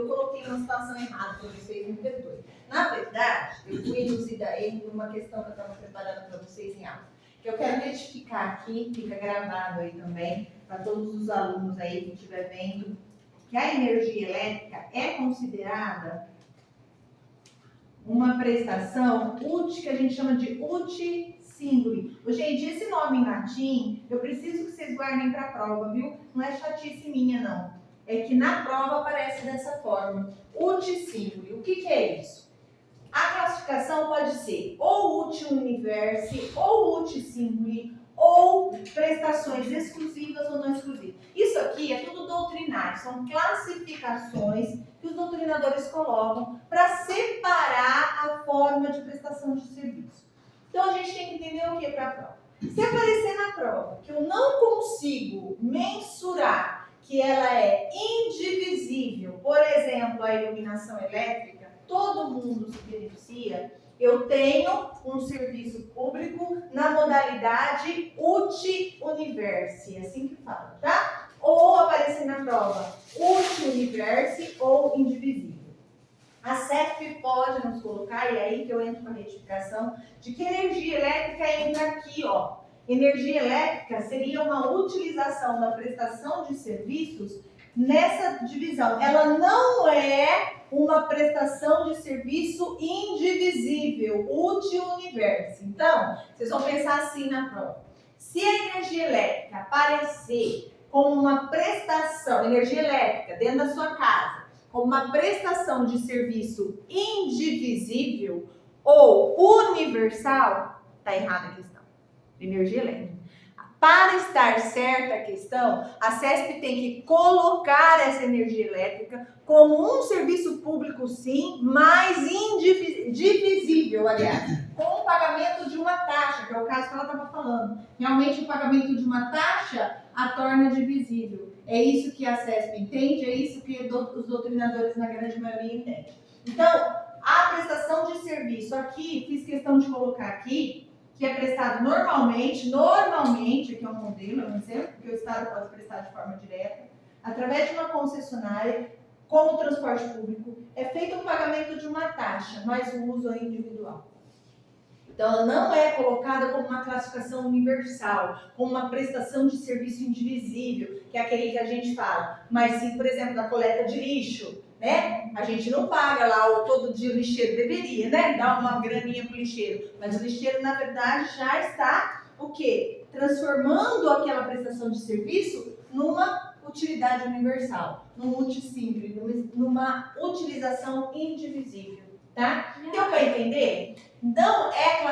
eu coloquei uma situação errada para vocês, me perdoem. Na verdade, eu fui induzida a erro por uma questão que eu estava preparando para vocês em aula. Que eu quero retificar aqui, fica gravado aí também, para todos os alunos aí que estiver vendo, que a energia elétrica é considerada uma prestação útil, que a gente chama de uti singuli. Gente, esse nome em latim, eu preciso que vocês guardem para a prova, viu? Não é chatice minha, não. É que na prova aparece dessa forma. Uti singuli. O que é isso? A classificação pode ser ou uti universe, ou uti singuli, ou prestações exclusivas ou não exclusivas. Isso aqui é tudo doutrinário, são classificações que os doutrinadores colocam para separar a forma de prestação de serviço. Então, a gente tem que entender o que para a prova. Se aparecer na prova que eu não consigo mensurar que ela é indivisível, por exemplo, a iluminação elétrica, todo mundo se beneficia, eu tenho um serviço público na modalidade uti universe, assim que fala, tá? Ou aparecer na prova uti universe ou indivisível. A CESP pode nos colocar, e é aí que eu entro com a retificação, de que energia elétrica entra aqui, ó. Energia elétrica seria uma utilização da prestação de serviços nessa divisão. Ela não é uma prestação de serviço indivisível, uti universe. Então, vocês vão pensar assim na prova. Se a energia elétrica aparecer como uma prestação, energia elétrica dentro da sua casa, como uma prestação de serviço indivisível ou universal, está errada a questão. Energia elétrica. Para estar certa a questão, a CESP tem que colocar essa energia elétrica como um serviço público, sim, mas indivisível, aliás, com o pagamento de uma taxa, que é o caso que ela estava falando. Realmente, o pagamento de uma taxa a torna divisível. É isso que a CESP entende, é isso que os doutrinadores, na grande maioria, entendem. Então, a prestação de serviço aqui, fiz questão de colocar aqui, que é prestado normalmente, aqui é um modelo, é um exemplo, que o Estado pode prestar de forma direta, através de uma concessionária, como transporte público, é feito o pagamento de uma taxa, mas o uso é individual. Então, ela não é colocada como uma classificação universal, como uma prestação de serviço indivisível, que é aquele que a gente fala. Mas sim, por exemplo, da coleta de lixo, né? A gente não paga lá todo dia o lixeiro, deveria, né? Dar uma graninha pro lixeiro. Mas o lixeiro, na verdade, já está, o quê? Transformando aquela prestação de serviço numa utilidade universal, num uti simples, numa utilização indivisível, tá? Deu para entender? Não é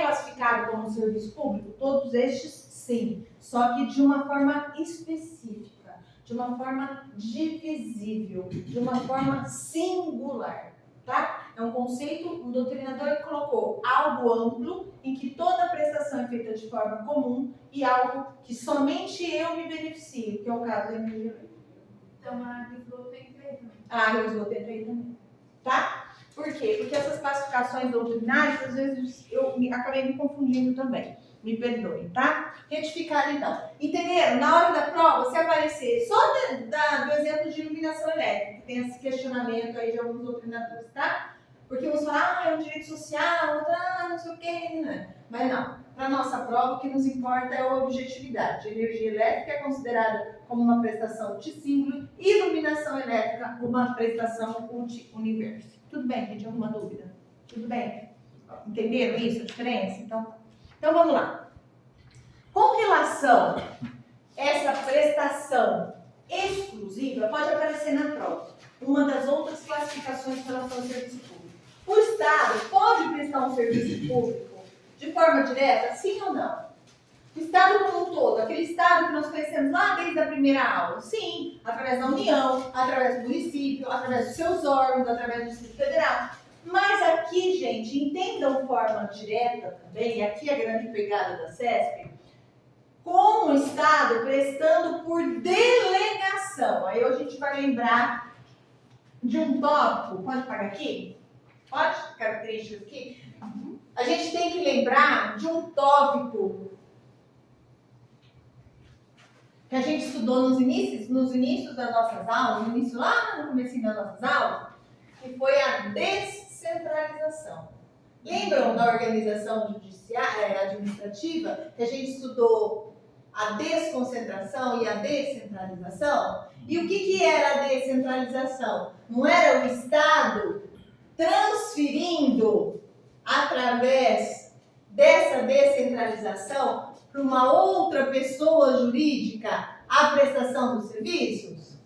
classificado como serviço público? Todos estes, sim. Só que de uma forma específica, de uma forma divisível, de uma forma singular, tá? É um conceito, um doutrinador que colocou algo amplo, em que toda prestação é feita de forma comum, e algo que somente eu me beneficio, que é o caso da energia elétrica. Então, a água e esgoto entra aí também. A água e esgoto entra aí também, tá? Por quê? Porque essas classificações doutrinárias, às vezes, eu acabei me confundindo também. Me perdoem, tá? Retificar então. Entenderam? Na hora da prova, se aparecer só do exemplo de iluminação elétrica, que tem esse questionamento aí de alguns doutrinadores, tá? Porque uns falam, é um direito social, outro, não sei o quê, né? Mas não. Para nossa prova, o que nos importa é a objetividade. Energia elétrica é considerada como uma prestação uti-símbolo, iluminação elétrica, uma prestação uti-universo. Tudo bem, gente? Alguma dúvida? Tudo bem? Entenderam isso, a diferença? Então vamos lá. Com relação a essa prestação exclusiva, pode aparecer na prova uma das outras classificações em relação ao serviço público. O Estado pode prestar um serviço público de forma direta, sim ou não? O Estado como um todo, aquele Estado que nós conhecemos lá desde a primeira aula, sim, através da União, através do município, através dos seus órgãos, através do Distrito Federal. Mas aqui, gente, entendam forma direta também, e aqui a grande pegada da CESP, como o Estado prestando por delegação. Aí a gente vai lembrar de um tópico, pode pagar aqui? Pode? Características aqui? A gente tem que lembrar de um tópico que a gente estudou nos inícios das nossas aulas, no início lá no comecinho das nossas aulas, que foi a descentralização. Lembram da organização administrativa, que a gente estudou a desconcentração e a descentralização? E o que era a descentralização? Não era o Estado transferindo, através dessa descentralização, para uma outra pessoa jurídica a prestação dos serviços?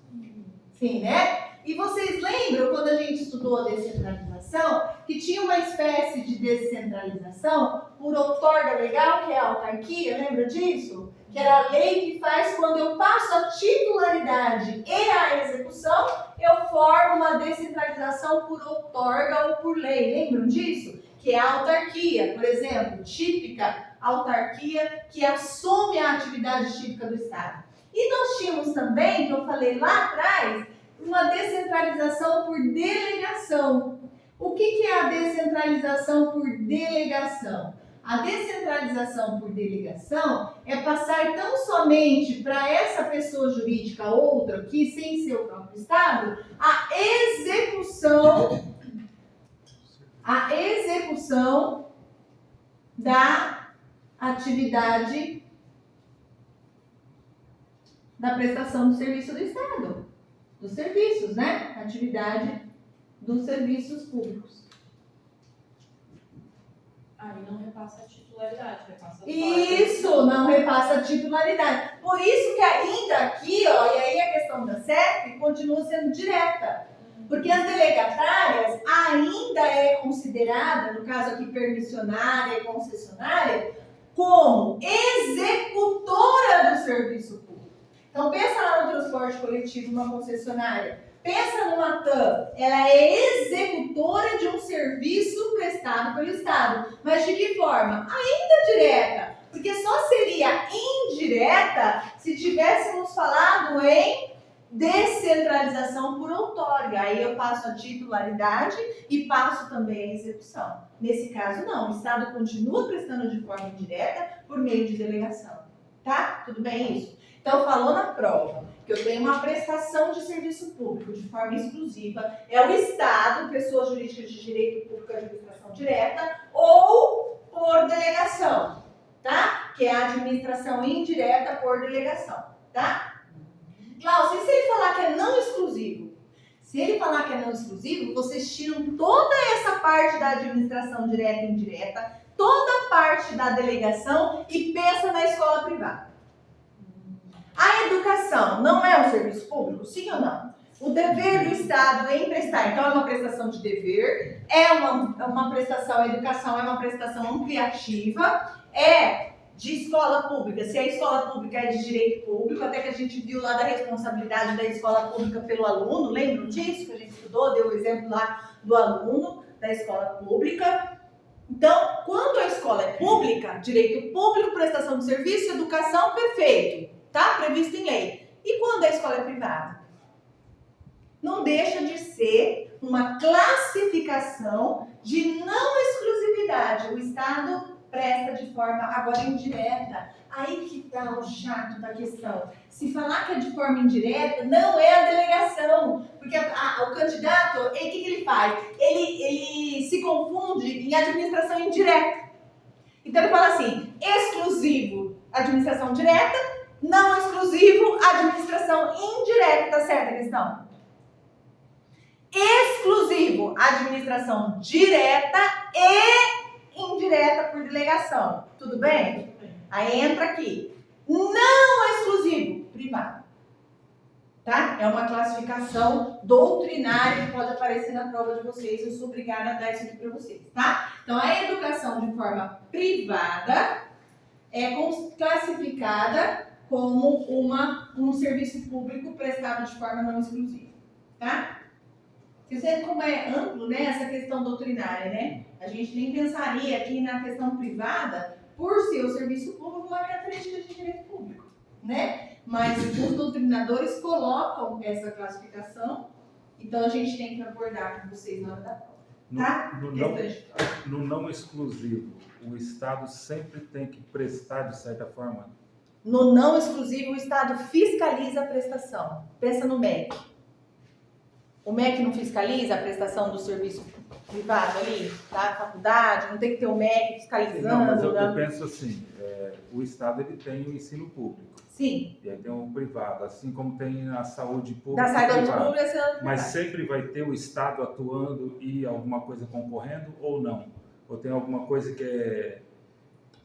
Sim, né? E vocês lembram, quando a gente estudou a descentralização, que tinha uma espécie de descentralização por outorga legal, que é a autarquia, lembra disso? Que era a lei que faz quando eu passo a titularidade e a execução, eu formo uma descentralização por outorga ou por lei. Lembram disso? Que é a autarquia, por exemplo, típica autarquia que assume a atividade típica do Estado. E nós tínhamos também, que eu falei lá atrás, uma descentralização por delegação. O que é a descentralização por delegação? A descentralização por delegação é passar tão somente para essa pessoa jurídica, outra, que sem ser o próprio Estado, a execução da atividade da prestação do serviço do Estado. Dos serviços, né? Atividade dos serviços públicos. Aí não repassa a titularidade, repassa a Isso, não repassa a titularidade. Por isso que ainda aqui, ó, e aí a questão da CEP continua sendo direta. Porque as delegatárias ainda é considerada, no caso aqui permissionária e concessionária, como executora do serviço público. Então pensa lá no transporte coletivo, uma concessionária. Pensa numa TAM, ela é executora de um serviço prestado pelo Estado. Mas de que forma? Ainda direta. Porque só seria indireta se tivéssemos falado em descentralização por outorga. Aí eu passo a titularidade e passo também a execução. Nesse caso, não. O Estado continua prestando de forma indireta por meio de delegação. Tá? Tudo bem isso? Então, falou na prova que eu tenho uma prestação de serviço público de forma exclusiva, é o Estado, pessoa jurídica de direito público e administração direta, ou por delegação, tá? Que é a administração indireta por delegação, tá? Cláudio, e se ele falar que é não exclusivo? Se ele falar que é não exclusivo, vocês tiram toda essa parte da administração direta e indireta, toda a parte da delegação e pensa na escola privada. A educação não é um serviço público? Sim ou não? O dever do Estado em prestar, então é uma prestação de dever, é uma prestação, a educação é uma prestação ampliativa, é de escola pública. Se a escola pública é de direito público, até que a gente viu lá da responsabilidade da escola pública pelo aluno, lembram disso que a gente estudou? Deu o exemplo lá do aluno da escola pública. Então, quando a escola é pública, direito público, prestação de serviço, educação, perfeito. Tá? Previsto em lei. E quando a escola é privada? Não deixa de ser uma classificação de não exclusividade. O Estado presta de forma agora indireta. Aí que está o chato da questão. Se falar que é de forma indireta, não é a delegação. Porque o candidato, o que ele faz? Ele se confunde em administração indireta. Então ele fala assim, exclusivo, administração direta, não exclusivo, administração indireta, tá certa a questão? Exclusivo, administração direta e indireta por delegação. Tudo bem? Aí entra aqui. Não exclusivo, privado. Tá? É uma classificação doutrinária que pode aparecer na prova de vocês. Eu sou obrigada a dar isso aqui para vocês, tá? Então, a educação de forma privada é classificada como um serviço público prestado de forma não exclusiva, tá? Vocês veem como é amplo, né, essa questão doutrinária, né? A gente nem pensaria aqui na questão privada por ser o serviço público uma característica de direito público, né? Mas os doutrinadores colocam essa classificação, então a gente tem que abordar com vocês na hora da prova, tá? No não exclusivo, o Estado sempre tem que prestar, de certa forma, No não exclusivo, o Estado fiscaliza a prestação. Pensa no MEC. O MEC não fiscaliza a prestação do serviço privado ali, tá? Faculdade, não tem que ter o MEC fiscalizando. Não, mas eu penso assim, o Estado ele tem o ensino público. Sim. E aí tem o privado, assim como tem a saúde pública. Da saúde pública, mas sempre vai ter o Estado atuando e alguma coisa concorrendo ou não? Ou tem alguma coisa que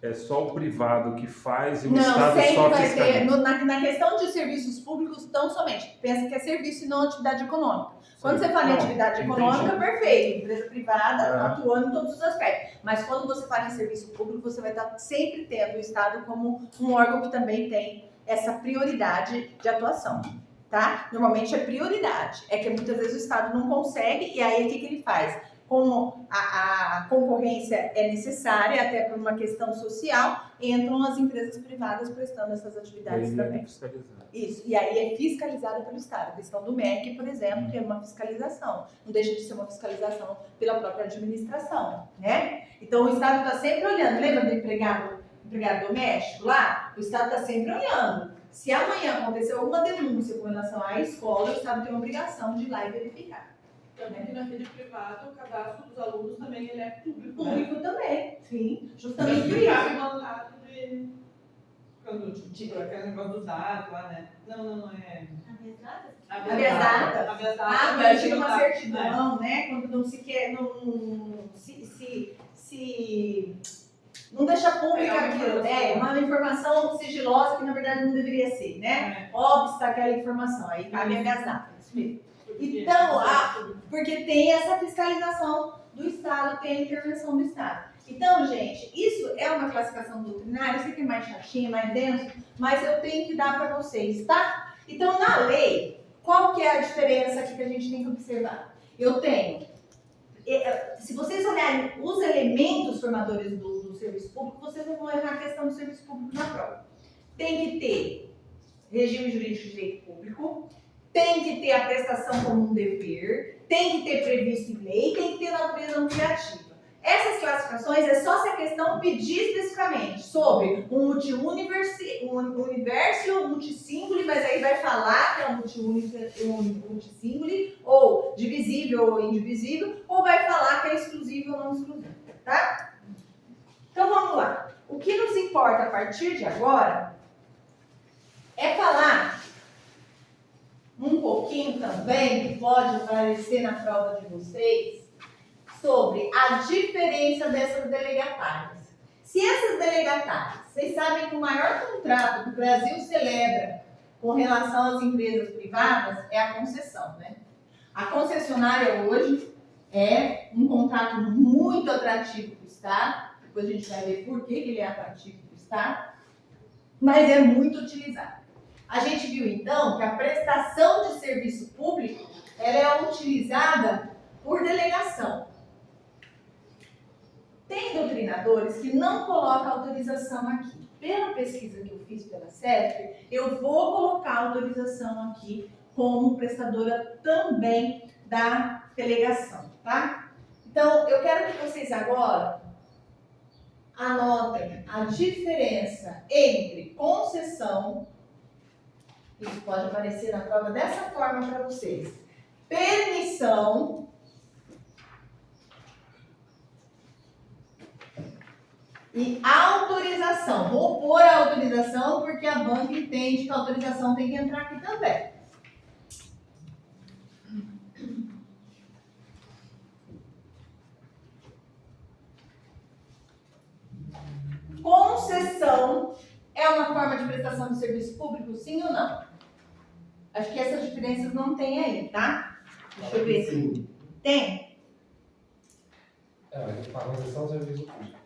é só o privado que faz e o Estado só fiscaliza? Na questão de serviços públicos, tão somente. Pensa que é serviço e não atividade econômica. Quando você fala em atividade econômica, perfeito. Empresa privada atuando em todos os aspectos. Mas quando você fala em serviço público, você vai estar sempre tendo o Estado como um órgão que também tem essa prioridade de atuação, tá? Normalmente é prioridade. É que muitas vezes o Estado não consegue e aí o que ele faz? Como a concorrência é necessária, até por uma questão social, entram as empresas privadas prestando essas atividades também. Isso, e aí é fiscalizada pelo Estado. A questão do MEC, por exemplo, que é uma fiscalização. Não deixa de ser uma fiscalização pela própria administração, né? Então o Estado está sempre olhando. Lembra do empregado doméstico lá? O Estado está sempre olhando. Se amanhã acontecer alguma denúncia com relação à escola, o Estado tem a obrigação de ir lá e verificar. Também que na rede privada, o cadastro dos alunos também ele é público. Público também, sim. Justamente Justamente por isso. cabe mandado de... Quando, tipo, aquele negócio dos dados lá, né? Não é... Aviasata. Quando tira uma certidão, né? Quando não se quer, não deixa pública aquilo, né? Uma informação sigilosa que na verdade não deveria ser, né? Obsta aquela informação, aí cabe a Gazeta. Então, porque tem essa fiscalização do Estado, tem a intervenção do Estado. Então, gente, isso é uma classificação doutrinária, eu sei que é mais chatinha, mais denso, mas eu tenho que dar para vocês, tá? Então, na lei, qual que é a diferença aqui que a gente tem que observar? Eu tenho, se vocês olharem os elementos formadores do serviço público, vocês não vão errar a questão do serviço público na prova. Tem que ter regime jurídico de direito público, tem que ter a prestação como um dever, tem que ter previsto em lei, tem que ter natureza ampliativa. Essas classificações é só se a questão pedir especificamente sobre um multi-universo e um multissímbolo, mas aí vai falar que é um multissímbolo, ou divisível ou indivisível, ou vai falar que é exclusivo ou não exclusivo, tá? Então vamos lá. O que nos importa a partir de agora é falar um pouquinho também, que pode aparecer na prova de vocês, sobre a diferença dessas delegatárias. Se essas delegatárias, vocês sabem que o maior contrato que o Brasil celebra com relação às empresas privadas é a concessão, né? A concessionária hoje é um contrato muito atrativo para o Estado, depois a gente vai ver por que ele é atrativo para o Estado, mas é muito utilizado. A gente viu, então, que a prestação de serviço público ela é utilizada por delegação. Tem doutrinadores que não colocam autorização aqui. Pela pesquisa que eu fiz pela CESP, eu vou colocar autorização aqui como prestadora também da delegação, tá? Então, eu quero que vocês agora anotem a diferença entre concessão, isso pode aparecer na prova dessa forma para vocês, permissão e autorização. Vou pôr a autorização porque a banca entende que a autorização tem que entrar aqui também. Concessão é uma forma de prestação de serviço público, sim ou não? Acho que essas diferenças não tem aí, tá? Deixa eu ver. Sim. Tem? A concessão do serviço público.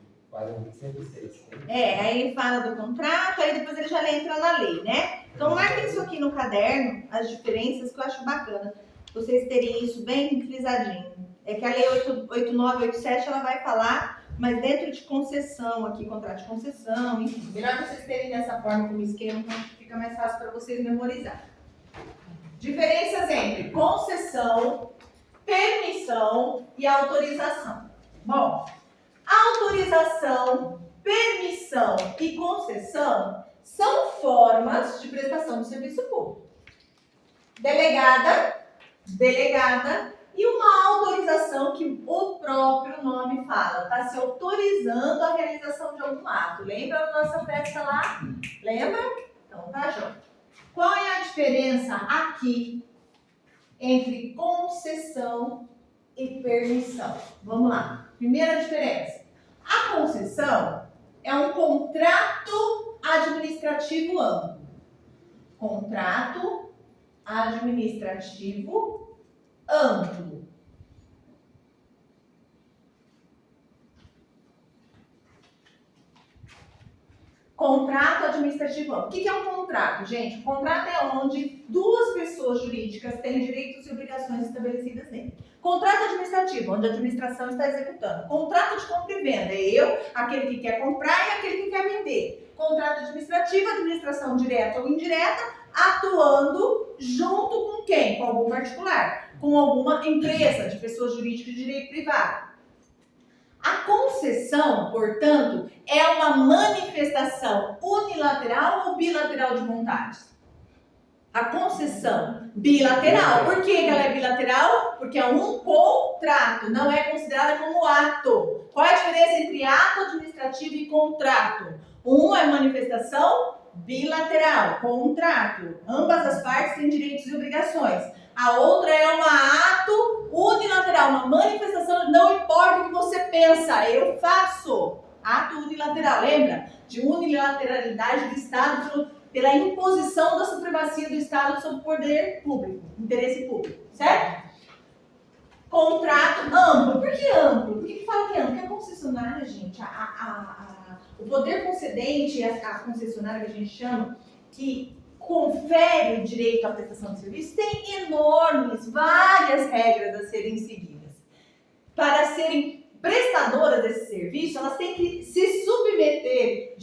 106. Aí ele fala do contrato, aí depois ele já entra na lei, né? Então marquem isso aqui no caderno, as diferenças, que eu acho bacana vocês terem isso bem frisadinho. É que a lei 8987 ela vai falar, mas dentro de concessão aqui, contrato de concessão, enfim. Melhor vocês terem dessa forma como esquema, então fica mais fácil para vocês memorizar. Diferenças entre concessão, permissão e autorização. Bom, autorização, permissão e concessão São formas de prestação de serviço público. Delegada e uma autorização que o próprio nome fala. Está se autorizando a realização de algum ato. Lembra da nossa festa lá? Lembra? Então, tá, João? Qual é a diferença aqui entre concessão e permissão? Vamos lá. Primeira diferença. A concessão é um contrato administrativo amplo. Contrato administrativo amplo. Contrato administrativo amplo. O que é um contrato, gente? O contrato é onde duas pessoas jurídicas têm direitos e obrigações estabelecidas nele. Contrato administrativo, onde a administração está executando. Contrato de compra e venda, é eu, aquele que quer comprar e aquele que quer vender. Contrato administrativo, administração direta ou indireta, atuando junto com quem? Com algum particular, com alguma empresa de pessoas jurídicas de direito privado. A concessão, portanto, é uma manifestação unilateral ou bilateral de vontades? A concessão bilateral. Por que ela é bilateral? Porque é um contrato, não é considerada como ato. Qual é a diferença entre ato administrativo e contrato? Um é manifestação bilateral, contrato. Ambas as partes têm direitos e obrigações. A outra é um ato unilateral, uma manifestação, não importa o que você pensa, eu faço. Ato unilateral, lembra? De unilateralidade do Estado pela imposição da supremacia do Estado sobre o poder público, interesse público, certo? Contrato amplo. Por que amplo? Por que fala que é amplo? Porque a concessionária, gente, o poder concedente, a concessionária que a gente chama, que confere o direito à prestação de serviço, tem várias regras a serem seguidas. Para serem prestadoras desse serviço, elas têm que se submeter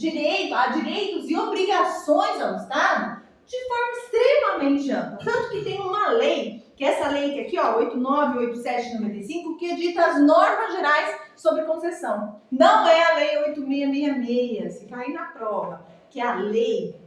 a direitos e obrigações ao Estado de forma extremamente ampla. Tanto que tem uma lei, que essa lei aqui, ó, 8987/95, que edita as normas gerais sobre concessão. Não é a lei 8666, se cair na prova, que é a lei.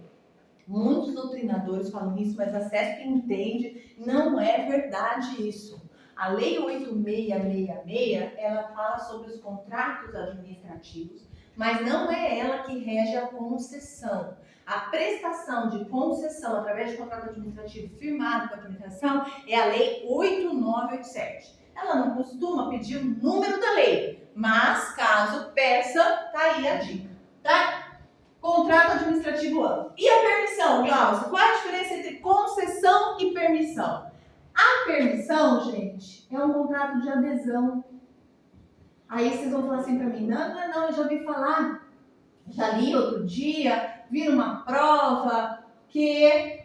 Muitos doutrinadores falam isso, mas a CESP entende, não é verdade isso. A Lei 8666, ela fala sobre os contratos administrativos, mas não é ela que rege a concessão. A prestação de concessão através de contrato administrativo firmado com a administração é a Lei 8987. Ela não costuma pedir o número da lei, mas caso peça, tá aí a dica, tá? Contrato administrativo amplo. E a permissão, Glaucia? Qual é a diferença entre concessão e permissão? A permissão, gente, é um contrato de adesão. Aí vocês vão falar assim pra mim, não, eu já ouvi falar, já li outro dia, vi numa prova que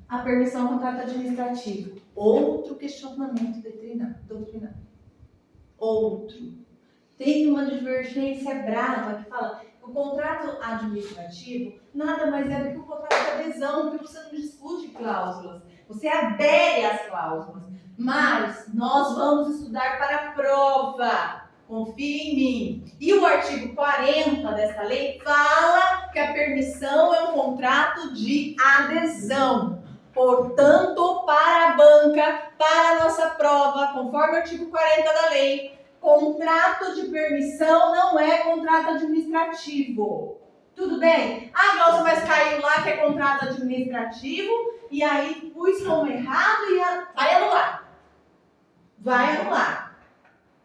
a permissão é um contrato administrativo. Outro questionamento doutrinário. Outro. Tem uma divergência brava que fala que o contrato administrativo nada mais é do que um contrato de adesão, porque você não discute cláusulas, você adere às cláusulas. Mas nós vamos estudar para a prova, confie em mim. E o artigo 40 dessa lei fala que a permissão é um contrato de adesão. Portanto, para a banca, para a nossa prova, conforme o artigo 40 da lei, contrato de permissão não é contrato administrativo. Tudo bem? Ah, Glaucia, mas caiu lá que é contrato administrativo e aí pus como errado e vai anular. Vai anular.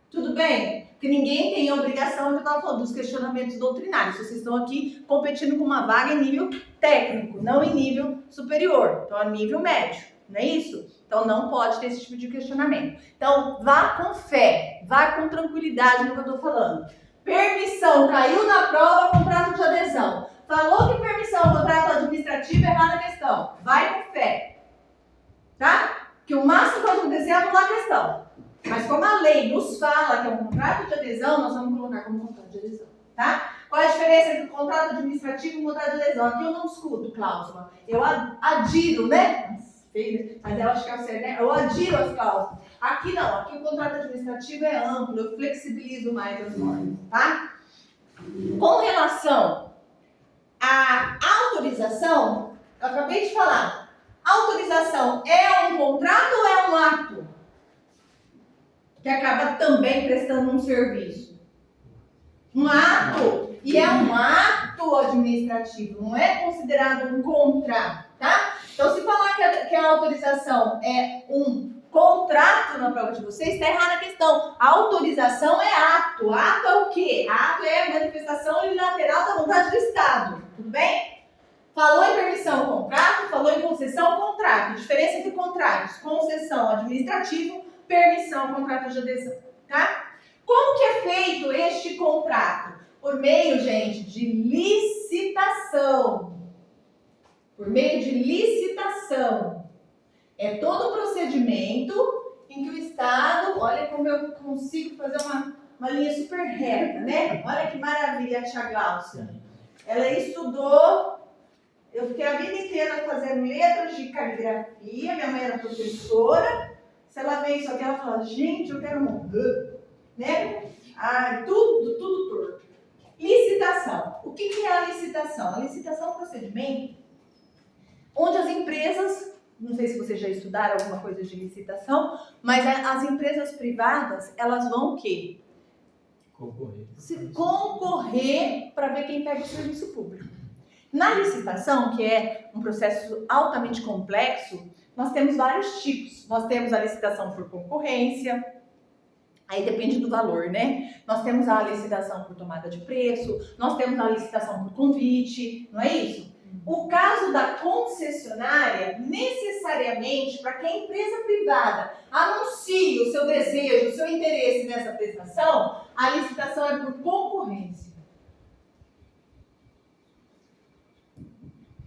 Tudo bem? Porque ninguém tem a obrigação, eu estava falando dos questionamentos doutrinários. Vocês estão aqui competindo com uma vaga em nível técnico, não em nível superior. Então, a nível médio. Não é isso? Então, não pode ter esse tipo de questionamento. Então, vá com fé, vá com tranquilidade no que eu estou falando. Permissão, caiu na prova, contrato de adesão. Falou que permissão, contrato administrativo, errada a questão. Vai com fé. Tá? Que o máximo que pode acontecer é anular a questão. Mas como a lei nos fala que é um contrato de adesão, nós vamos colocar como contrato de adesão. Tá? Qual é a diferença entre o contrato administrativo e o contrato de adesão? Aqui eu não discuto, cláusula. Eu adiro, né? Mas eu acho que é o certo, né? Eu adiro as cláusulas. Aqui não, aqui o contrato administrativo é amplo, eu flexibilizo mais as normas, tá? Com relação A autorização, eu acabei de falar, autorização é um contrato ou é um ato? Que acaba também prestando um serviço. Um ato. E é um ato administrativo, não é considerado um contrato, tá? Então, se falar que a autorização é um contrato na prova de vocês, está errada a questão. A autorização é ato. Ato é o quê? Ato é a manifestação unilateral da vontade do Estado. Tudo bem? Falou em permissão, contrato. Falou em concessão, contrato. Diferença entre contratos. Concessão, administrativo. Permissão, contrato de adesão. Tá? Como que é feito este contrato? Por meio, gente, de licitação. Por meio de licitação. É todo o procedimento em que o Estado, olha como eu consigo fazer uma linha super reta, né? Olha que maravilha a tia Gláucia. Ela estudou, eu fiquei a vida inteira fazendo letras de caligrafia, minha mãe era professora. Se ela vê isso aqui, ela fala, gente, eu quero morrer, né? Ai, tudo torto. Licitação. O que é a licitação? A licitação é um procedimento onde as empresas, não sei se vocês já estudaram alguma coisa de licitação, mas as empresas privadas, elas vão o quê? Concorrer para ver quem pega o serviço público. Na licitação, que é um processo altamente complexo, nós temos vários tipos. Nós temos a licitação por concorrência, aí depende do valor, né? Nós temos a licitação por tomada de preço, nós temos a licitação por convite, não é isso? O caso da concessionária, necessariamente, para que a empresa privada anuncie o seu desejo, o seu interesse nessa prestação, a licitação é por concorrência.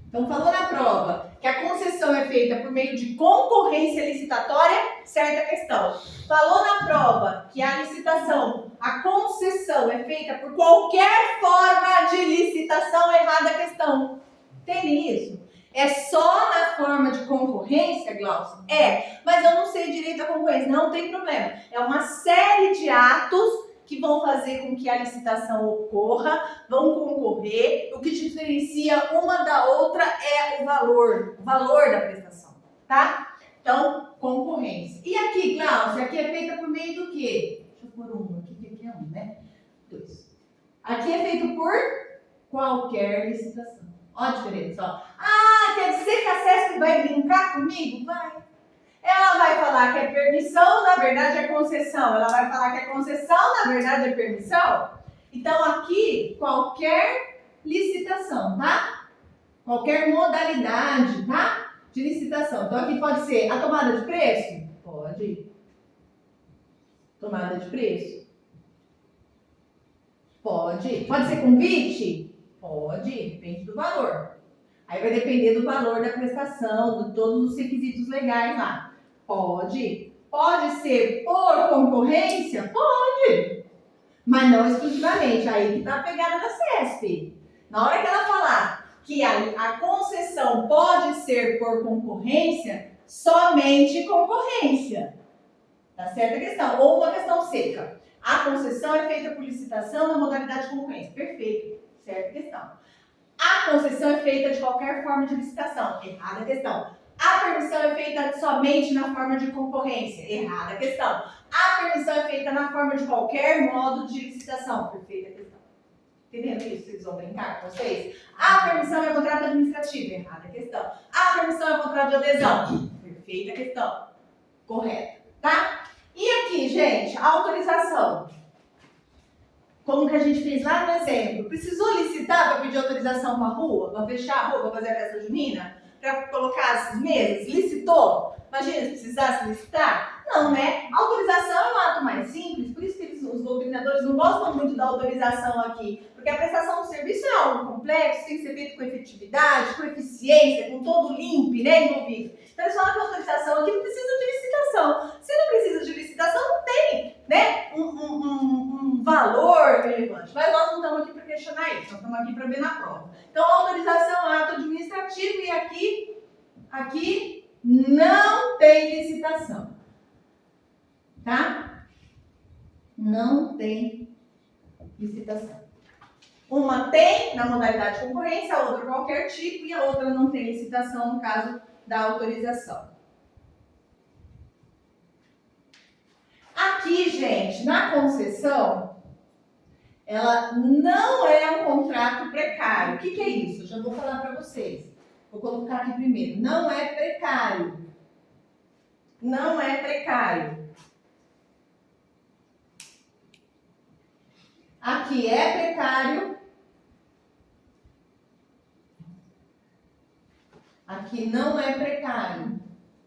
Então, falou na prova que a concessão é feita por meio de concorrência licitatória, certa questão. Falou na prova que a licitação, a concessão é feita por qualquer forma de licitação, errada questão. Entende isso? É só na forma de concorrência, Glaucio? É, mas eu não sei direito a concorrência. Não tem problema. É uma série de atos que vão fazer com que a licitação ocorra, vão concorrer. O que diferencia uma da outra é o valor da prestação, tá? Então, concorrência. E aqui, Glaucio, aqui é feita por meio do quê? Deixa eu pôr um aqui, que aqui é um, né? 2. Aqui é feito por qualquer licitação. Olha a diferença, ó. Ah, quer dizer que a CESP vai brincar comigo? Vai. Ela vai falar que é permissão, na verdade é concessão. Ela vai falar que é concessão, na verdade é permissão. Então, aqui, qualquer licitação, tá? Qualquer modalidade, tá? De licitação. Então, aqui pode ser a tomada de preço? Pode. Tomada de preço? Pode. Pode ser convite? Pode, depende do valor. Aí vai depender do valor da prestação, de todos os requisitos legais lá. Pode. Pode ser por concorrência? Pode. Mas não exclusivamente. Aí que tá a pegada da CESP. Na hora que ela falar que a concessão pode ser por concorrência, somente concorrência. Tá certa a questão? Ou uma questão seca. A concessão é feita por licitação na modalidade de concorrência. Perfeito. Certa questão. A concessão é feita de qualquer forma de licitação. Errada questão. A permissão é feita somente na forma de concorrência. Errada questão. A permissão é feita na forma de qualquer modo de licitação. Perfeita questão. Entendendo isso? Vocês vão brincar com vocês? A permissão é contrato administrativo. Errada questão. A permissão é contrato de adesão. Perfeita questão. Correta. Tá? E aqui, gente, a autorização. Como que a gente fez lá no exemplo. Precisou licitar para pedir autorização para a rua? Para fechar a rua, para fazer a festa junina? Para colocar essas mesas? Licitou? Imagina se precisasse licitar? Não, né? A autorização é um ato mais simples, por isso que os doutrinadores não gostam muito da autorização aqui. Porque a prestação do serviço é algo complexo, tem que ser feito com efetividade, com eficiência, com todo o limpe, né, envolvido. Então eles falam que a autorização aqui não precisa de licitação. Se não precisa de licitação, não tem, né, um valor relevante. Mas nós não estamos aqui para questionar isso, nós estamos aqui para ver na prova. Então a autorização é um ato administrativo e aqui não tem licitação. Tá? Não tem licitação. Uma tem na modalidade de concorrência, a outra qualquer tipo e a outra não tem licitação no caso da autorização. Aqui, gente, na concessão, ela não é um contrato precário. O que é isso? Eu já vou falar para vocês. Vou colocar aqui primeiro. Não é precário. Não é precário. Aqui é precário. Aqui não é precário.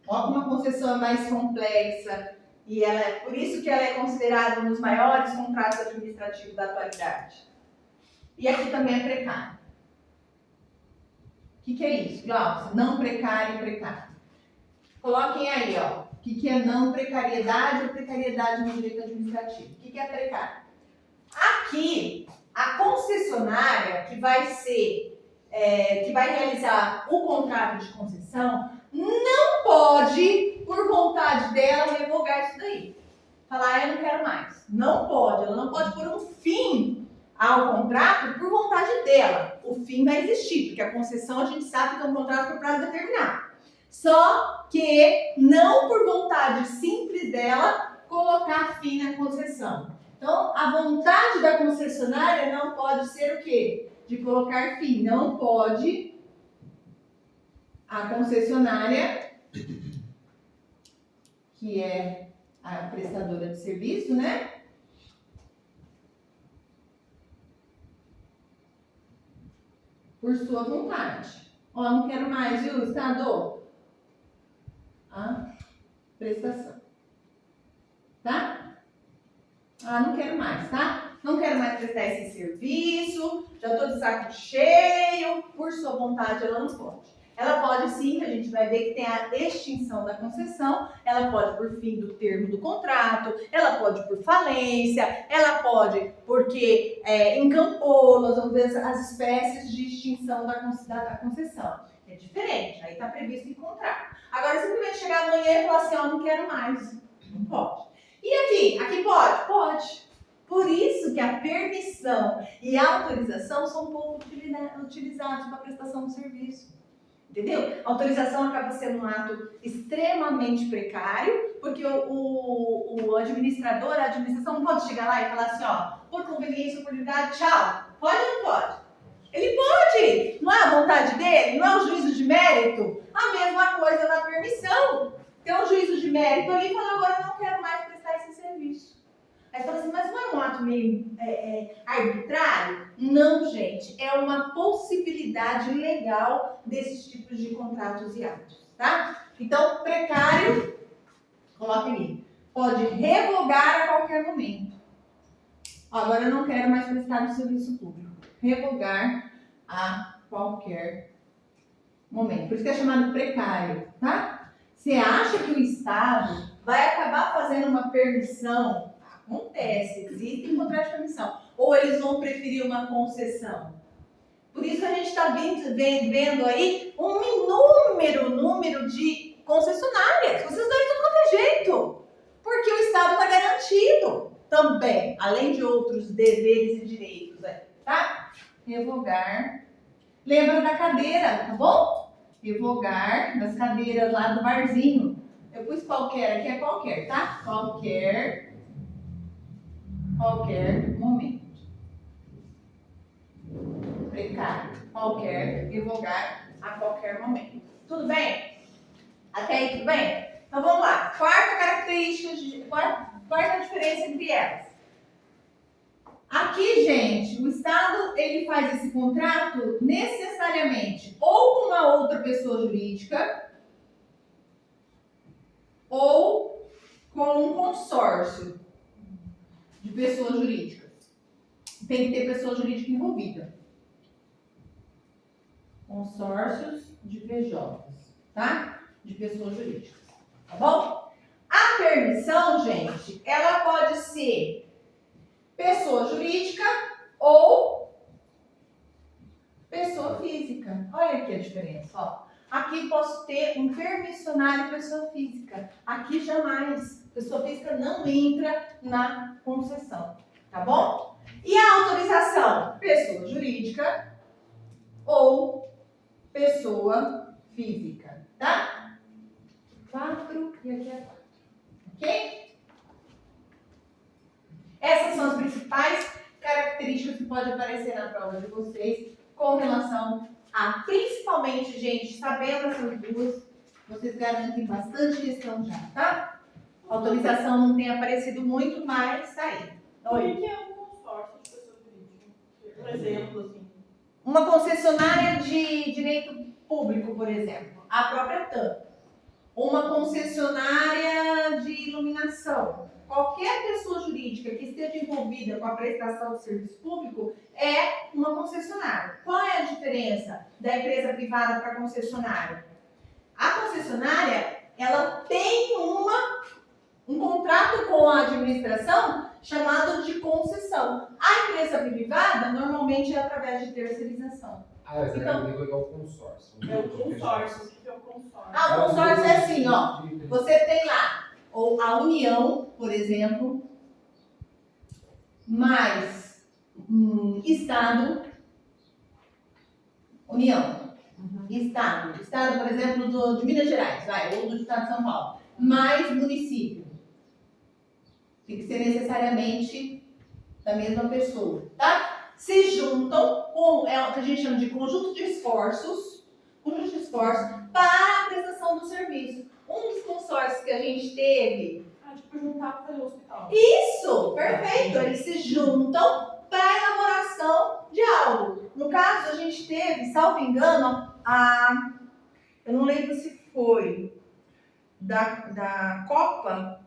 Olha como a concessão é mais complexa. E ela é, por isso que ela é considerada um dos maiores contratos administrativos da atualidade. E aqui também é precário. O que é isso, Glaucio? Não precário e precário. Coloquem aí, ó. O que é não precariedade ou precariedade no direito administrativo? O que é precário? Aqui, a concessionária que vai realizar o contrato de concessão não pode, por vontade dela, revogar isso daí. Falar, eu não quero mais. Não pode. Ela não pode pôr um fim ao contrato por vontade dela. O fim vai existir, porque a concessão a gente sabe que é um contrato por prazo determinado. Só que não por vontade simples dela colocar fim na concessão. Então, a vontade da concessionária não pode ser o quê? De colocar fim. Não pode a concessionária, que é a prestadora de serviço, né? Por sua vontade. Ó, não quero mais, viu, Estado? A prestação. Tá? Ah, não quero mais, tá? Não quero mais prestar esse serviço, já estou de saco cheio, por sua vontade ela não pode. Ela pode sim, que a gente vai ver que tem a extinção da concessão, ela pode por fim do termo do contrato, ela pode por falência, ela pode porque encampou, nós vamos ver as espécies de extinção da concessão. É diferente, aí está previsto em contrato. Agora, simplesmente chegar amanhã e falar assim, ó, não quero mais, não pode. E aqui? Aqui pode? Pode. Por isso que a permissão e a autorização são pouco utilizados para a prestação de serviço. Entendeu? A autorização acaba sendo um ato extremamente precário, porque o administrador, a administração não pode chegar lá e falar assim, ó, por conveniência, oportunidade, tchau. Pode ou não pode? Ele pode! Não é a vontade dele? Não é o juízo de mérito? A mesma coisa na permissão. Tem um juízo de mérito ali e fala, agora eu não quero mais prestar esse serviço. Aí você fala assim, mas não é um ato meio arbitrário? Não, gente. É uma possibilidade legal desses tipos de contratos e atos, tá? Então, precário, coloca ali, pode revogar a qualquer momento. Agora eu não quero mais prestar no serviço público. Revogar a qualquer momento. Por isso que é chamado precário, tá? Você acha que o Estado vai acabar fazendo uma permissão? Acontece, existe contrato de permissão. Ou eles vão preferir uma concessão? Por isso que a gente está vendo aí um número de concessionárias. Vocês dão de tudo quanto é jeito. Porque o Estado está garantido também, além de outros deveres e direitos. Tá? Revogar. Lembra da cadeira, tá bom? Revogar das cadeiras lá do barzinho. Eu pus qualquer, aqui é qualquer, tá? Qualquer momento. Precário. Qualquer, revogar a qualquer momento. Tudo bem? Até aí, tudo bem? Então vamos lá. Quarta característica, quarta diferença entre elas. Aqui, gente, o Estado ele faz esse contrato necessariamente ou com uma outra pessoa jurídica ou com um consórcio de pessoas jurídicas. Tem que ter pessoa jurídica envolvida. Consórcios de PJs, tá? De pessoas jurídicas, tá bom? A permissão, gente, ela pode ser pessoa jurídica ou pessoa física. Olha aqui a diferença, ó. Aqui posso ter um permissionário pessoa física. Aqui jamais. Pessoa física não entra na concessão, tá bom? E a autorização? Pessoa jurídica ou pessoa física, tá? 4 e aqui é 4. Ok? Essas são as principais características que podem aparecer na prova de vocês com relação a, principalmente, gente, sabendo essas duas, vocês garantem bastante questão já, tá? A autorização não tem aparecido muito, mas tá aí. O que é um consórcio de pessoa jurídica? Um exemplo, assim. Uma concessionária de direito público, por exemplo, a própria TAM. Uma concessionária de iluminação. Qualquer pessoa jurídica que esteja envolvida com a prestação de serviço público é uma concessionária. Qual é a diferença da empresa privada para a concessionária? A concessionária, ela tem um contrato com a administração chamado de concessão. A empresa privada, normalmente, é através de terceirização. Mas Então- é o consórcio. É o consórcio. O que é o consórcio? Ah, o consórcio é assim, ó. Você tem lá ou a união, por exemplo, mais Estado, união, Estado, por exemplo, de Minas Gerais, vai, ou do Estado de São Paulo, mais município. Tem que ser necessariamente da mesma pessoa, tá? Se juntam com, é o que a gente chama de conjunto de esforços para a prestação do serviço. Um dos consórcios que a gente teve, Tipo, juntar para fazer o hospital. isso, perfeito, eles se juntam para a elaboração de algo. No caso, a gente teve, salvo engano, eu não lembro se foi da Copa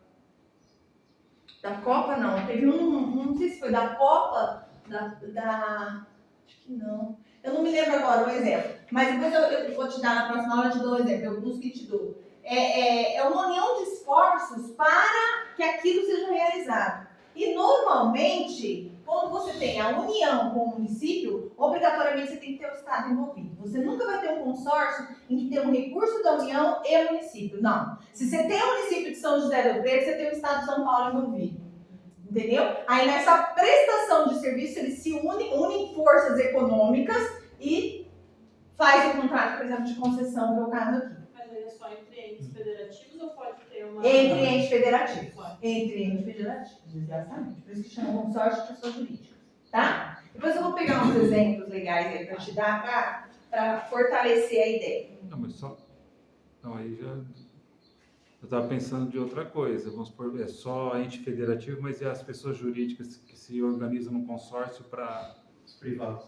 não, teve não sei se foi da Copa, acho que não, eu não me lembro agora o exemplo, mas depois eu vou te dar na próxima aula, eu te dou o exemplo, eu busco e te dou. É uma união de esforços para que aquilo seja realizado. E normalmente, quando você tem a união com o município, obrigatoriamente você tem que ter o Estado envolvido. Você nunca vai ter um consórcio em que tem um recurso da União e município. Não. Se você tem o município de São José do Rio Preto, você tem o Estado de São Paulo envolvido. Entendeu? Aí nessa prestação de serviço, eles se unem forças econômicas e faz o contrato, por exemplo, de concessão, que é o caso aqui. Mas aí é só entre entes federativos ou pode ter uma... Entre entes federativos. Entre entes federativos, exatamente. Por isso que chama consórcio de pessoas jurídicas. Tá? Depois eu vou pegar uns exemplos legais aí para te dar, para fortalecer a ideia. Não, mas só. Não, aí já. Eu estava pensando de outra coisa. Vamos supor, é só ente federativo, mas e as pessoas jurídicas que se organizam no consórcio para. Os privados.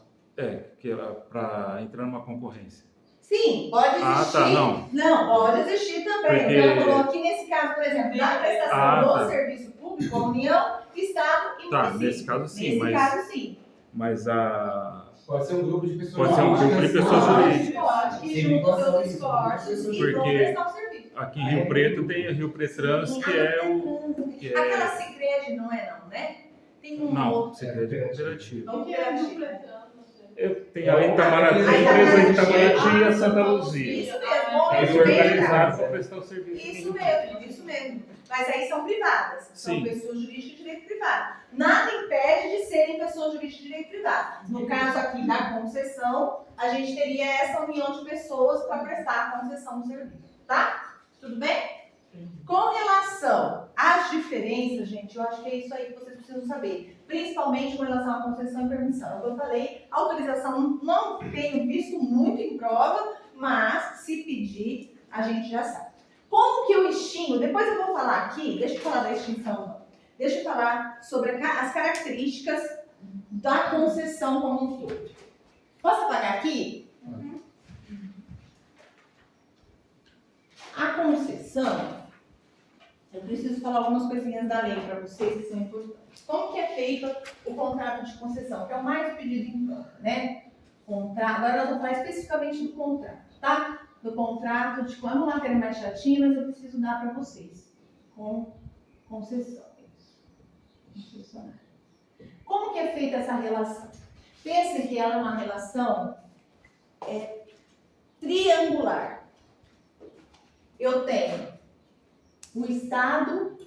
Que é para entrar numa concorrência. Sim, pode existir. Ah, tá, não. Não, pode existir também. Porque- Ela falou aqui nesse caso, por exemplo, da prestação do tá. serviço público, a União, Estado e Tá, município. nesse caso sim, Nesse mas. caso sim. Mas a. Pode ser um grupo de pessoas Pode ser um grupo de pessoas jurídicas. Pode, que Sim, juntam pode seus ser. esforços e vão Porque- prestar o serviço. Aqui em Rio Preto tem a Rio Pretrans, que é o. Que Aquela é... Sicredi não é não, né? Tem um Não, outro. segredo de cooperativo. O que é dupletando? Tem a Itamaraty, a empresa de Itamaraty e a Santa Luzia. Isso mesmo, Eles bem lembrado. organizaram para prestar o serviço. Isso mesmo. Mas aí são privadas. São Sim. pessoas jurídicas de direito privado. Nada impede de serem pessoas jurídicas de direito privado. No caso aqui da concessão, a gente teria essa união de pessoas para prestar a concessão do serviço. Tá? Tudo bem? Com relação às diferenças, gente, eu acho que é isso aí que vocês precisam saber. Principalmente com relação à concessão e permissão. Como eu falei, autorização não tenho visto muito em prova, mas se pedir, a gente já sabe. Como que eu extingo? Depois eu vou falar aqui, deixa eu falar da extinção não. Deixa eu falar sobre as características da concessão como um todo. Posso apagar aqui? A concessão, eu preciso falar algumas coisinhas da lei para vocês que são importantes. Como que é feito o contrato de concessão, que é o mais pedido em prova, né? Agora nós vamos falar especificamente do contrato, tá? Do contrato, de como uma matéria mais chatinha, mas eu preciso dar para vocês. Com concessão. Concessionária. Como que é feita essa relação? Pense que ela é uma relação triangular. Eu tenho o Estado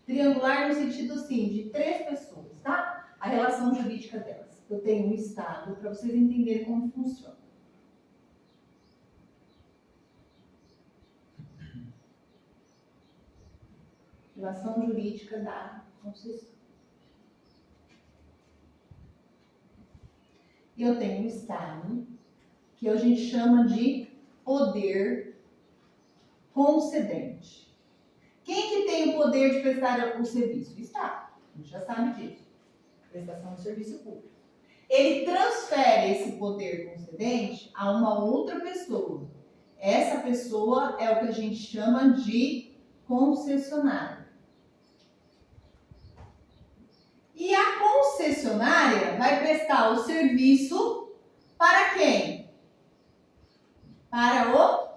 triangular no sentido assim, de 3 pessoas, tá? a relação jurídica delas. Eu tenho o Estado, para vocês entenderem como funciona. Relação jurídica da concessão. Eu tenho o Estado, que a gente chama de poder concedente. Quem que tem o poder de prestar o serviço? O Estado. A gente já sabe disso. Prestação de serviço público. Ele transfere esse poder concedente a uma outra pessoa. Essa pessoa é o que a gente chama de concessionária. E a concessionária vai prestar o serviço para quem? Para o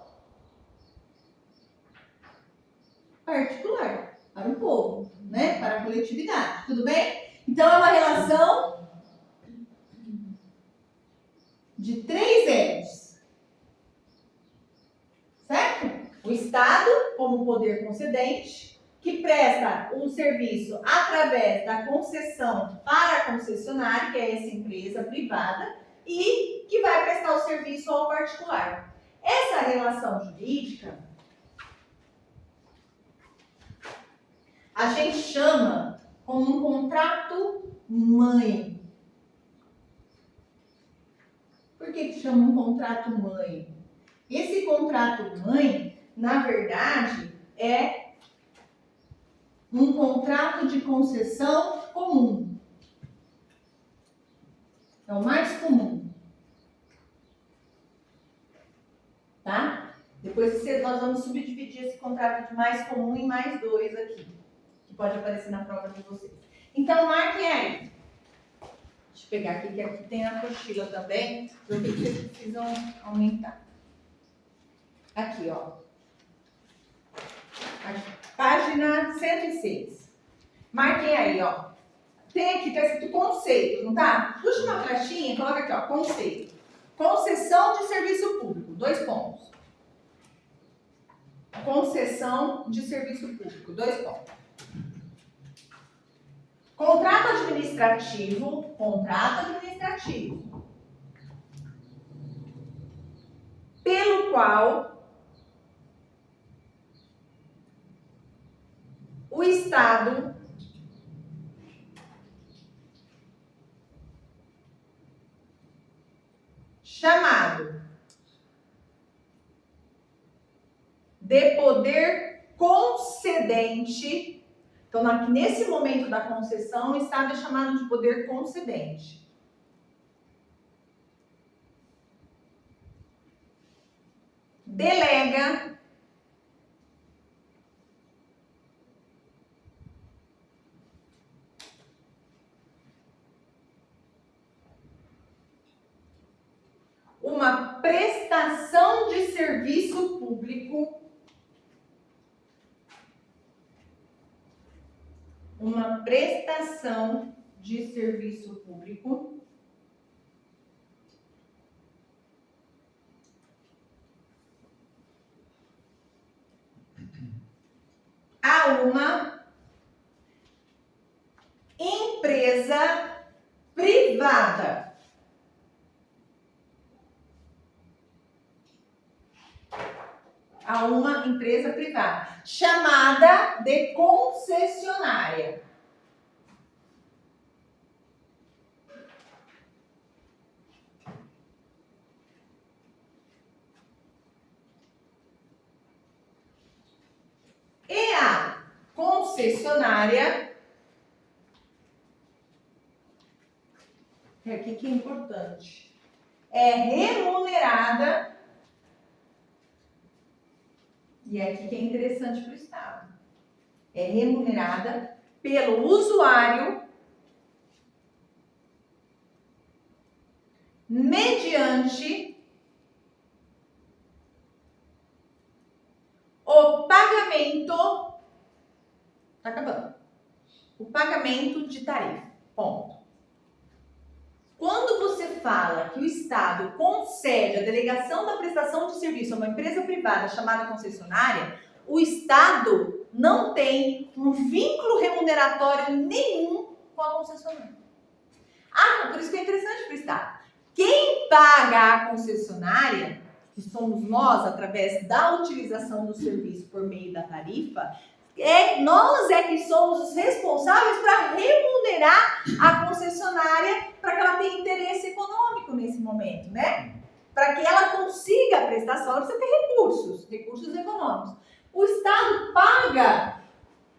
particular, para o povo, né? Para a coletividade, tudo bem? Então é uma relação de 3 entes, certo? O Estado como poder concedente, que presta o serviço através da concessão para a concessionária, que é essa empresa privada, e que vai prestar o serviço ao particular. Essa relação jurídica a gente chama como um contrato mãe. Por que chama um contrato mãe? Esse contrato mãe, na verdade, é um contrato de concessão comum. É o mais comum. Tá? Depois nós vamos subdividir esse contrato de mais comum em mais 2 aqui, que pode aparecer na prova de vocês. Então, marquem aí. Deixa eu pegar aqui, que aqui tem a apostila também, do que vocês precisam aumentar. Aqui, ó. Página 106. Marquem aí, ó. Tem aqui, tá escrito conceito, não tá? Puxa uma flechinha e coloca aqui, ó, conceito. Concessão de serviço público, 2 pontos. Concessão de serviço público, 2 pontos. Contrato administrativo, pelo qual o Estado chamado de poder concedente. Então, nesse momento da concessão, o Estado é chamado de poder concedente. Delega uma prestação de serviço público a uma empresa privada. A uma empresa privada, chamada de concessionária. E a concessionária, aqui que é importante, é remunerada. E é aqui que é interessante para o Estado. É remunerada pelo usuário mediante o pagamento, tá acabando, o pagamento de tarifa, ponto. Quando você fala que o Estado concede a delegação da prestação de serviço a uma empresa privada chamada concessionária, o Estado não tem um vínculo remuneratório nenhum com a concessionária. Ah, por isso que é interessante para o Estado. Quem paga a concessionária, que somos nós, através da utilização do serviço por meio da tarifa, nós é que somos os responsáveis para remunerar a concessionária para que ela tenha interesse econômico nesse momento, né? Para que ela consiga a prestação, ela precisa ter recursos econômicos. O Estado paga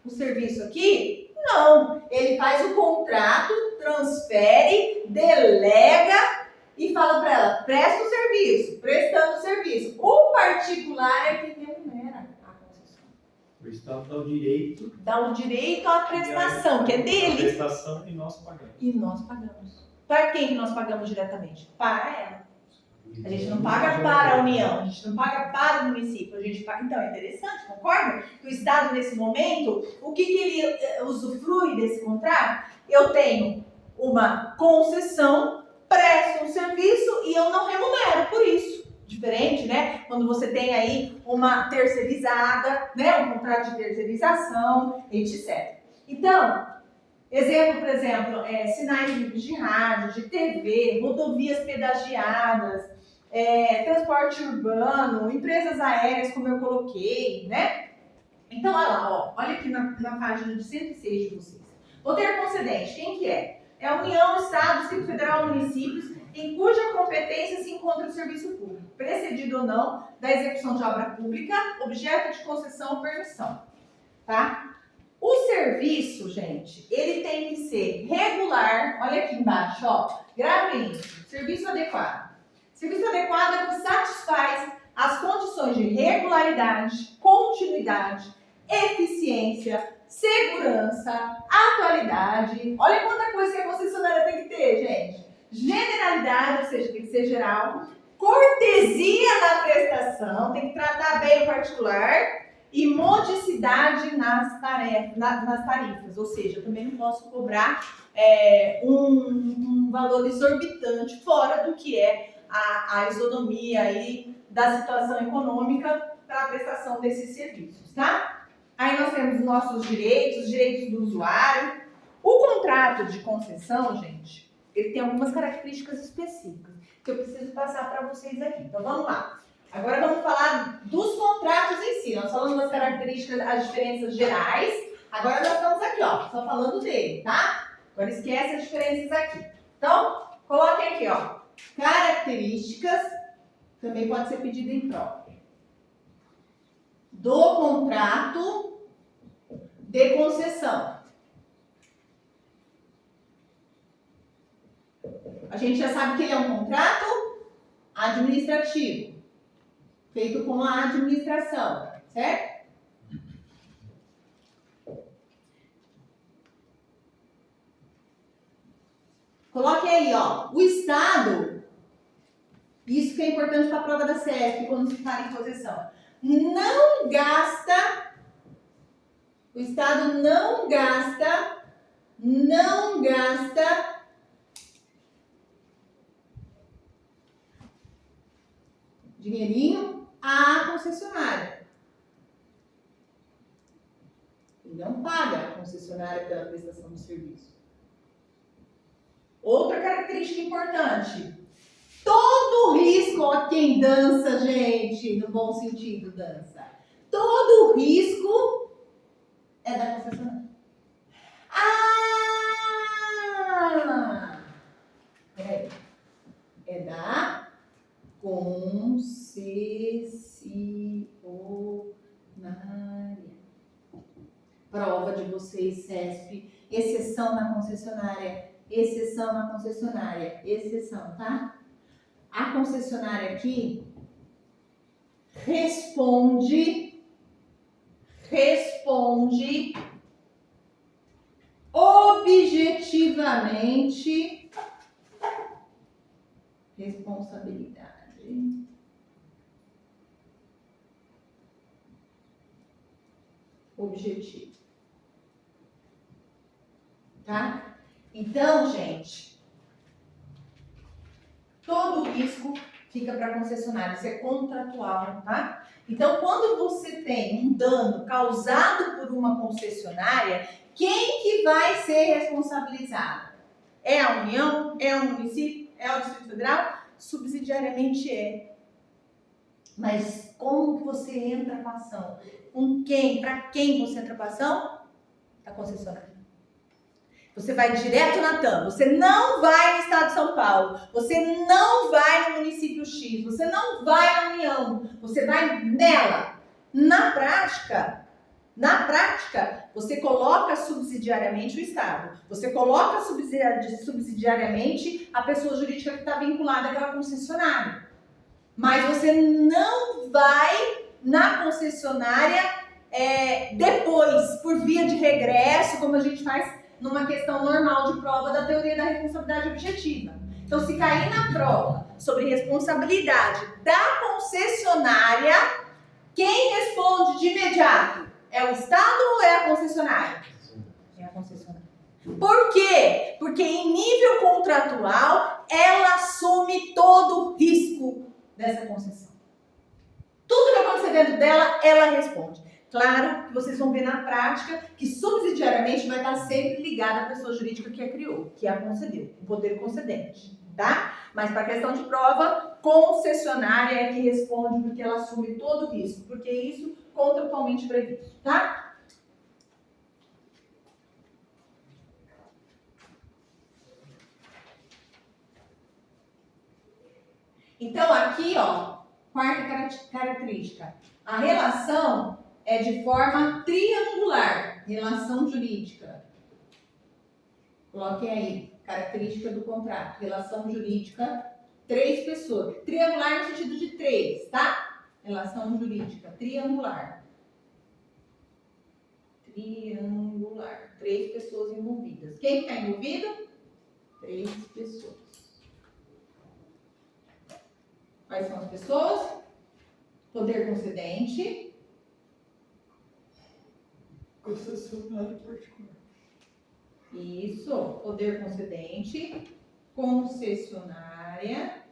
o serviço aqui? Não. Ele faz o contrato, transfere, delega e fala para ela, presta o serviço, prestando o serviço. O particular é quem remunera a concessão. O Estado dá o direito. Dá o direito à prestação, que é A dele. prestação e nós pagamos. E nós pagamos. Para quem que nós pagamos diretamente? Para ela. A gente não paga para a União, a gente não paga para o município, a gente paga. Então é interessante, concorda? Que o Estado, nesse momento, o que ele usufrui desse contrato? Eu tenho uma concessão, presto um serviço e eu não remunero por isso. Diferente, né? Quando você tem aí uma terceirizada, né? Um contrato de terceirização, etc. Então, exemplo, por exemplo, sinais de rádio, de TV, rodovias pedagiadas, transporte urbano, empresas aéreas, como eu coloquei, né? Então, olha lá, ó, olha aqui na página de 106 de vocês. Roteiro concedente, quem que é? É a União, Estado, Distrito Federal, municípios, em cuja competência se encontra o serviço público, precedido ou não da execução de obra pública, objeto de concessão ou permissão, tá? O serviço, gente, ele tem que ser regular, olha aqui embaixo, ó, gravem isso, serviço adequado. Serviço adequado é o que satisfaz as condições de regularidade, continuidade, eficiência, segurança, atualidade. Olha quanta coisa que a concessionária tem que ter, gente. Generalidade, ou seja, tem que ser geral. Cortesia na prestação, tem que tratar bem o particular. E modicidade nas tarifas, ou seja, eu também não posso cobrar um valor exorbitante fora do que é a isonomia aí da situação econômica para a prestação desses serviços, tá? Aí nós temos os nossos direitos, os direitos do usuário. O contrato de concessão, gente, ele tem algumas características específicas que eu preciso passar para vocês aqui. Então vamos lá. Agora vamos falar dos contratos em si. Nós falamos das características, as diferenças gerais. Agora nós estamos aqui, ó, só falando dele, tá? Agora esquece as diferenças aqui. Então, coloquem aqui, ó. Características, também pode ser pedido em prova, do contrato de concessão. A gente já sabe que ele é um contrato administrativo, feito com a administração, certo? Coloque aí, ó, o Estado, isso que é importante para a prova da CESP, quando se fala em concessão, não gasta, o Estado não gasta dinheirinho à concessionária. Ele não paga a concessionária pela prestação de serviço. Outra característica importante. Todo risco, ó, quem dança, gente, no bom sentido, dança. Todo risco é da concessionária. Ah! Peraí. É da concessionária. Prova de vocês, CESP. Exceção na concessionária. Exceção na concessionária. Exceção, tá? A concessionária aqui responde objetivamente responsabilidade objetiva. Tá? Então, gente, todo o risco fica para a concessionária, isso é contratual, tá? Então, quando você tem um dano causado por uma concessionária, quem que vai ser responsabilizado? É a União? É o município? É o Distrito Federal? Subsidiariamente é. Mas como que você entra com a ação? Com quem? Para quem você entra com a ação? A concessionária. Você vai direto na TAM, você não vai no estado de São Paulo, você não vai no município X, você não vai na União, você vai nela. Na prática, você coloca subsidiariamente o Estado, você coloca subsidiariamente a pessoa jurídica que está vinculada àquela concessionária. Mas você não vai na concessionária depois, por via de regresso, como a gente faz numa questão normal de prova da teoria da responsabilidade objetiva. Então, se cair na prova sobre responsabilidade da concessionária, quem responde de imediato? É o Estado ou é a concessionária? É a concessionária. Por quê? Porque em nível contratual, ela assume todo o risco dessa concessão. Tudo que acontecer dentro dela, ela responde. Claro que vocês vão ver na prática que subsidiariamente vai estar sempre ligada à pessoa jurídica que a criou, que a concedeu, o poder concedente, tá? Mas para a questão de prova, concessionária é que responde porque ela assume todo o risco, porque isso contratualmente previsto, tá? Então aqui, ó, quarta característica, a relação é de forma triangular, relação jurídica. Coloquem aí, característica do contrato, relação jurídica, 3 pessoas. Triangular no sentido de 3, tá? Relação jurídica, triangular. Triangular, 3 pessoas envolvidas. Quem está envolvido? 3 pessoas. Quais são as pessoas? Poder concedente. Concessionário particular. Isso, poder concedente, concessionária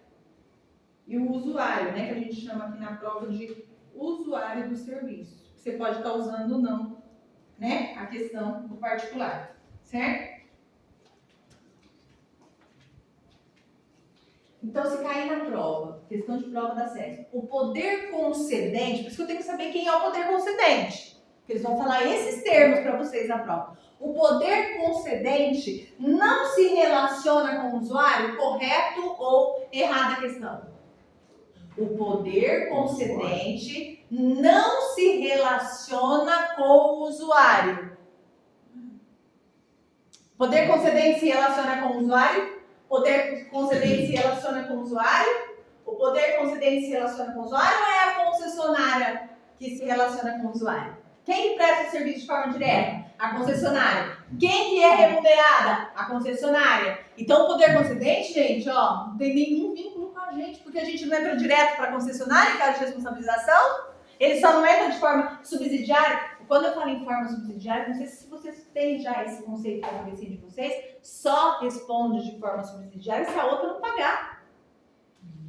e o usuário, né? Que a gente chama aqui na prova de usuário do serviço. Você pode estar usando ou não, né? A questão do particular, certo? Então, se cair na prova, questão de prova da SESC, o poder concedente, por isso que eu tenho que saber quem é o poder concedente. Eles vão falar esses termos para vocês na prova. O poder concedente não se relaciona com o usuário, correto ou errada a questão? O poder concedente não se relaciona com o usuário. Poder concedente se relaciona com o usuário? Poder concedente se relaciona com o usuário? O poder concedente se relaciona com o usuário ou é a concessionária que se relaciona com o usuário? Quem que presta o serviço de forma direta? A concessionária. Quem que é remunerada? A concessionária. Então, o poder concedente, gente, ó, não tem nenhum vínculo com a gente, porque a gente não entra direto para a concessionária em caso de responsabilização. Ele só não entra de forma subsidiária. Quando eu falo em forma subsidiária, não sei se vocês têm já esse conceito na cabeça de vocês, só responde de forma subsidiária se a outra não pagar.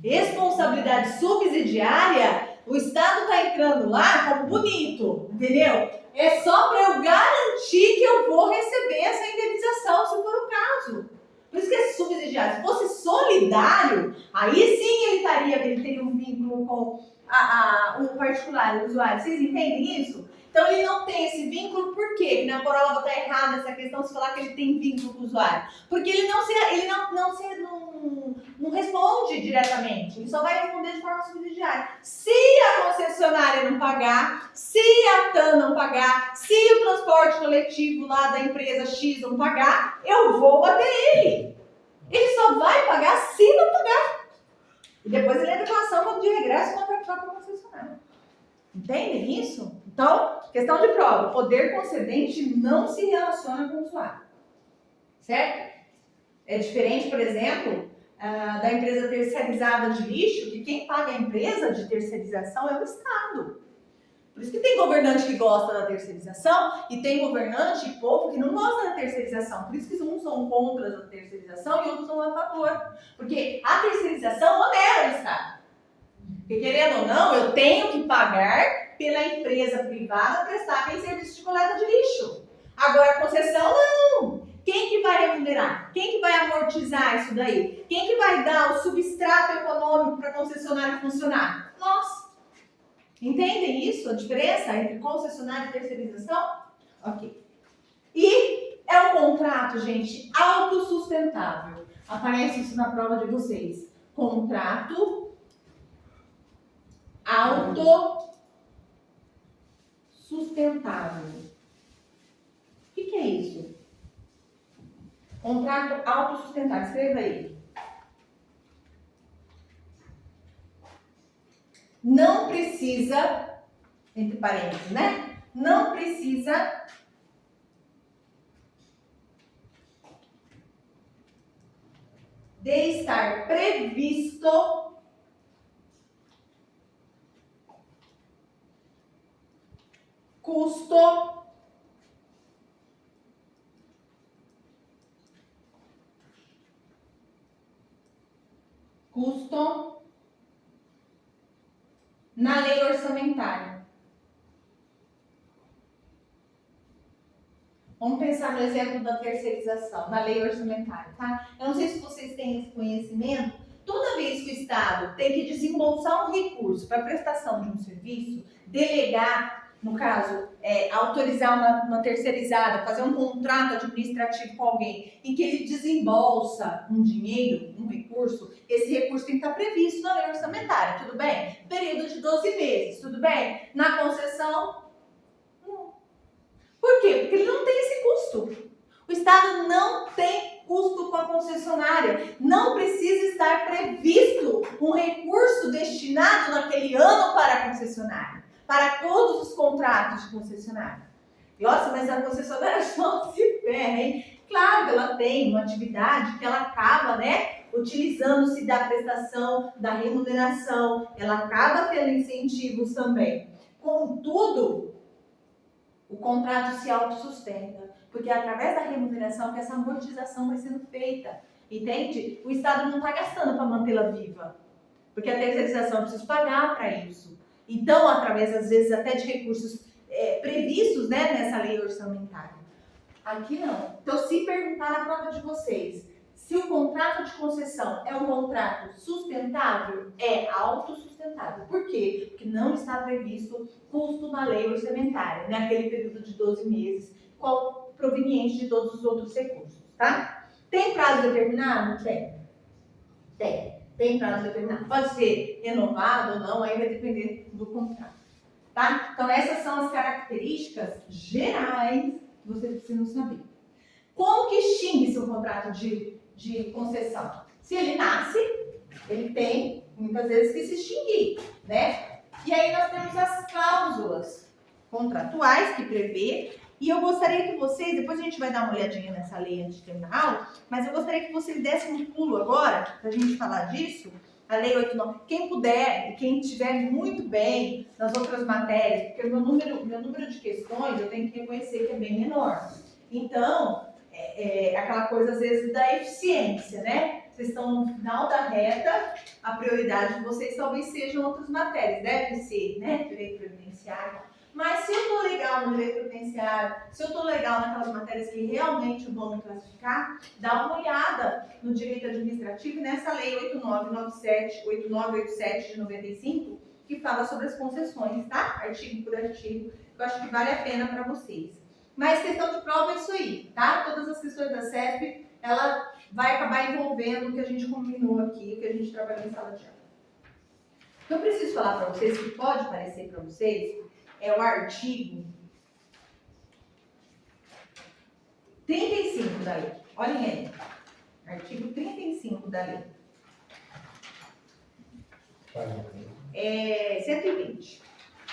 Responsabilidade subsidiária, o Estado está entrando lá como bonito, entendeu? É só para eu garantir que eu vou receber essa indenização, se for o caso. Por isso que é subsidiário. Se fosse solidário, aí sim ele teria um vínculo com o particular, o usuário. Vocês entendem isso? Então ele não tem esse vínculo, por quê? Na prova está errada essa questão se falar que ele tem vínculo com o usuário. Porque ele não responde diretamente, ele só vai responder de forma subsidiária. Se a concessionária não pagar, se a TAM não pagar, se o transporte coletivo lá da empresa X não pagar, eu vou bater ele. Ele só vai pagar se não pagar. E depois ele entra com ação de regresso contra a própria concessionária. Entendem isso? Então, questão de prova. O poder concedente não se relaciona com o usuário. Certo? É diferente, por exemplo, da empresa terceirizada de lixo, que quem paga a empresa de terceirização é o Estado. Por isso que tem governante que gosta da terceirização e tem governante e povo que não gosta da terceirização. Por isso que uns são contra a terceirização e outros são a favor. Porque a terceirização onera o Estado. Porque, querendo ou não, eu tenho que pagar pela empresa privada prestar aquele serviço de coleta de lixo. Agora, a concessão, não. Quem que vai remunerar? Quem que vai amortizar isso daí? Quem que vai dar o substrato econômico para a concessionária funcionar? Nós. Entendem isso? A diferença entre concessionária e terceirização? Ok. E é um contrato, gente, autossustentável. Aparece isso na prova de vocês. Contrato autossustentável. O que é isso? Contrato autossustentável. Escreva aí. Não precisa, entre parênteses, né? Não precisa de estar previsto custo na lei orçamentária. Vamos pensar no exemplo da terceirização, na lei orçamentária, tá? Eu não sei se vocês têm esse conhecimento. Toda vez que o Estado tem que desembolsar um recurso para prestação de um serviço, delegar, no caso, autorizar uma terceirizada, fazer um contrato administrativo com alguém, em que ele desembolsa um dinheiro, um recurso, esse recurso tem que estar previsto na lei orçamentária, tudo bem? Período de 12 meses, tudo bem? Na concessão, não. Por quê? Porque ele não tem esse custo. O Estado não tem custo com a concessionária. Não precisa estar previsto um recurso destinado naquele ano para a concessionária, para todos os contratos de concessionária. Nossa, mas a concessionária só se ferra, hein? Claro que ela tem uma atividade que ela acaba, né, utilizando-se da prestação, da remuneração, ela acaba tendo incentivos também. Contudo, o contrato se autossustenta, porque é através da remuneração que essa amortização vai sendo feita, entende? O Estado não está gastando para mantê-la viva, porque a terceirização precisa pagar para isso. Então, através, às vezes, até de recursos previstos, né, nessa lei orçamentária. Aqui não. Então, se perguntar na prova de vocês, se o contrato de concessão é um contrato sustentável, é autossustentável. Por quê? Porque não está previsto custo na lei orçamentária, naquele período de 12 meses, proveniente de todos os outros recursos, tá? Tem prazo determinado? Tem prazo determinado. Pode ser renovado ou não, aí vai depender do contrato, tá? Então, essas são as características gerais que vocês precisam saber. Como que extingue-se um contrato de concessão? Se ele nasce, ele tem, muitas vezes, que se extinguir, né? E aí nós temos as cláusulas contratuais que prevê, e eu gostaria que vocês, depois a gente vai dar uma olhadinha nessa lei antes de terminar a aula, mas eu gostaria que vocês dessem um pulo agora, para a gente falar disso, a lei 89. Quem puder, quem estiver muito bem nas outras matérias, porque o meu número de questões, eu tenho que reconhecer que é bem menor. Então, aquela coisa, às vezes, da eficiência, né? Vocês estão no final da reta, a prioridade de vocês talvez sejam outras matérias, deve ser, né? Direito previdenciário. Mas se eu estou legal no direito previdenciário, se eu estou legal naquelas matérias que realmente vão me classificar, dá uma olhada no direito administrativo nessa lei 8987 de 95, que fala sobre as concessões, tá? Artigo por artigo. Eu acho que vale a pena para vocês. Mas questão de prova é isso aí, tá? Todas as questões da CESP, ela vai acabar envolvendo o que a gente combinou aqui, o que a gente trabalhou em sala de aula. O que eu preciso falar para vocês, que pode parecer para vocês, é o artigo 35 da lei. Olhem aí. Artigo 35 da lei. 120.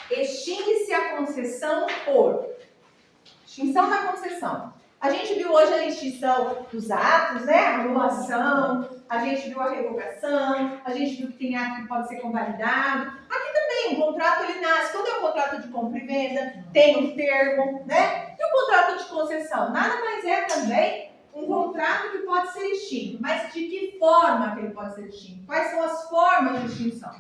Extingue-se a concessão por extinção da concessão. A gente viu hoje a extinção dos atos, né? A anulação, a gente viu a revogação, a gente viu que tem ato que pode ser convalidado. Aqui também, o contrato ele nasce. Quando é um contrato de compra e venda, tem um termo, né? E o contrato de concessão? Nada mais é também um contrato que pode ser extinto. Mas de que forma que ele pode ser extinto? Quais são as formas de extinção?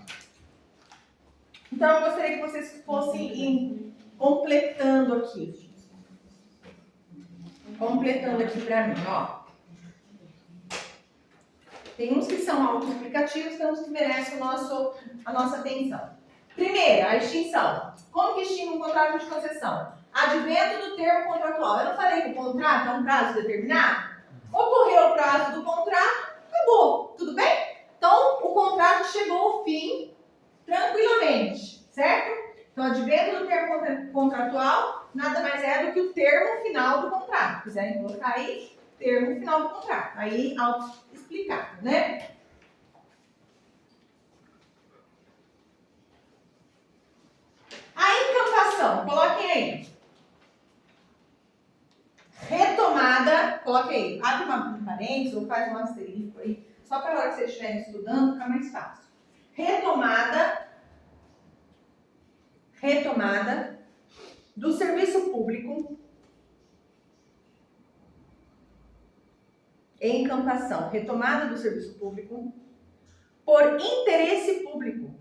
Então, eu gostaria que vocês fossem completando aqui. Completando aqui para mim, ó. Tem uns que são autoexplicativos, tem uns que merecem a nossa atenção. Primeiro, a extinção. Como que extingue um contrato de concessão? Advento do termo contratual. Eu não falei que o contrato é um prazo determinado? Ocorreu o prazo do contrato, acabou. Tudo bem? Então, o contrato chegou ao fim tranquilamente, certo? Então, advento do termo contratual nada mais é do que o termo final do contrato. Se quiserem colocar aí, termo final do contrato. Aí, auto-explicado, né? A encampação, coloquem aí. Retomada, coloquem aí. Abre um parênteses ou faz um asterisco aí, só para a hora que vocês estiverem estudando ficar mais fácil. Retomada do serviço público. Encampação, retomada do serviço público por interesse público.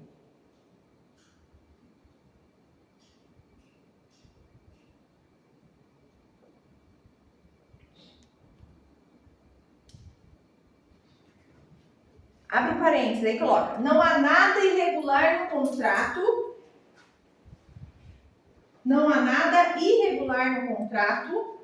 Abre um parênteses, aí coloca. Não há nada irregular no contrato. Não há nada irregular no contrato.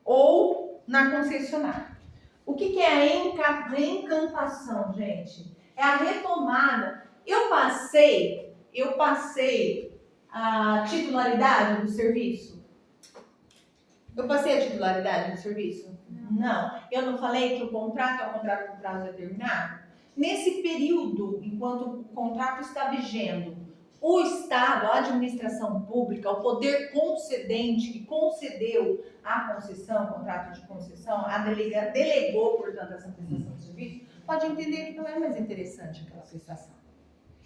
Ou na concessionária. O que é a encampação, gente? É a retomada. Eu passei a titularidade do serviço? Eu passei a titularidade do serviço? Não. Eu não falei que o contrato é um contrato com prazo determinado? Nesse período, enquanto o contrato está vigendo, o Estado, a administração pública, o poder concedente que concedeu a concessão, o contrato de concessão, delegou, portanto, essa prestação de serviço, pode entender que não é mais interessante aquela prestação.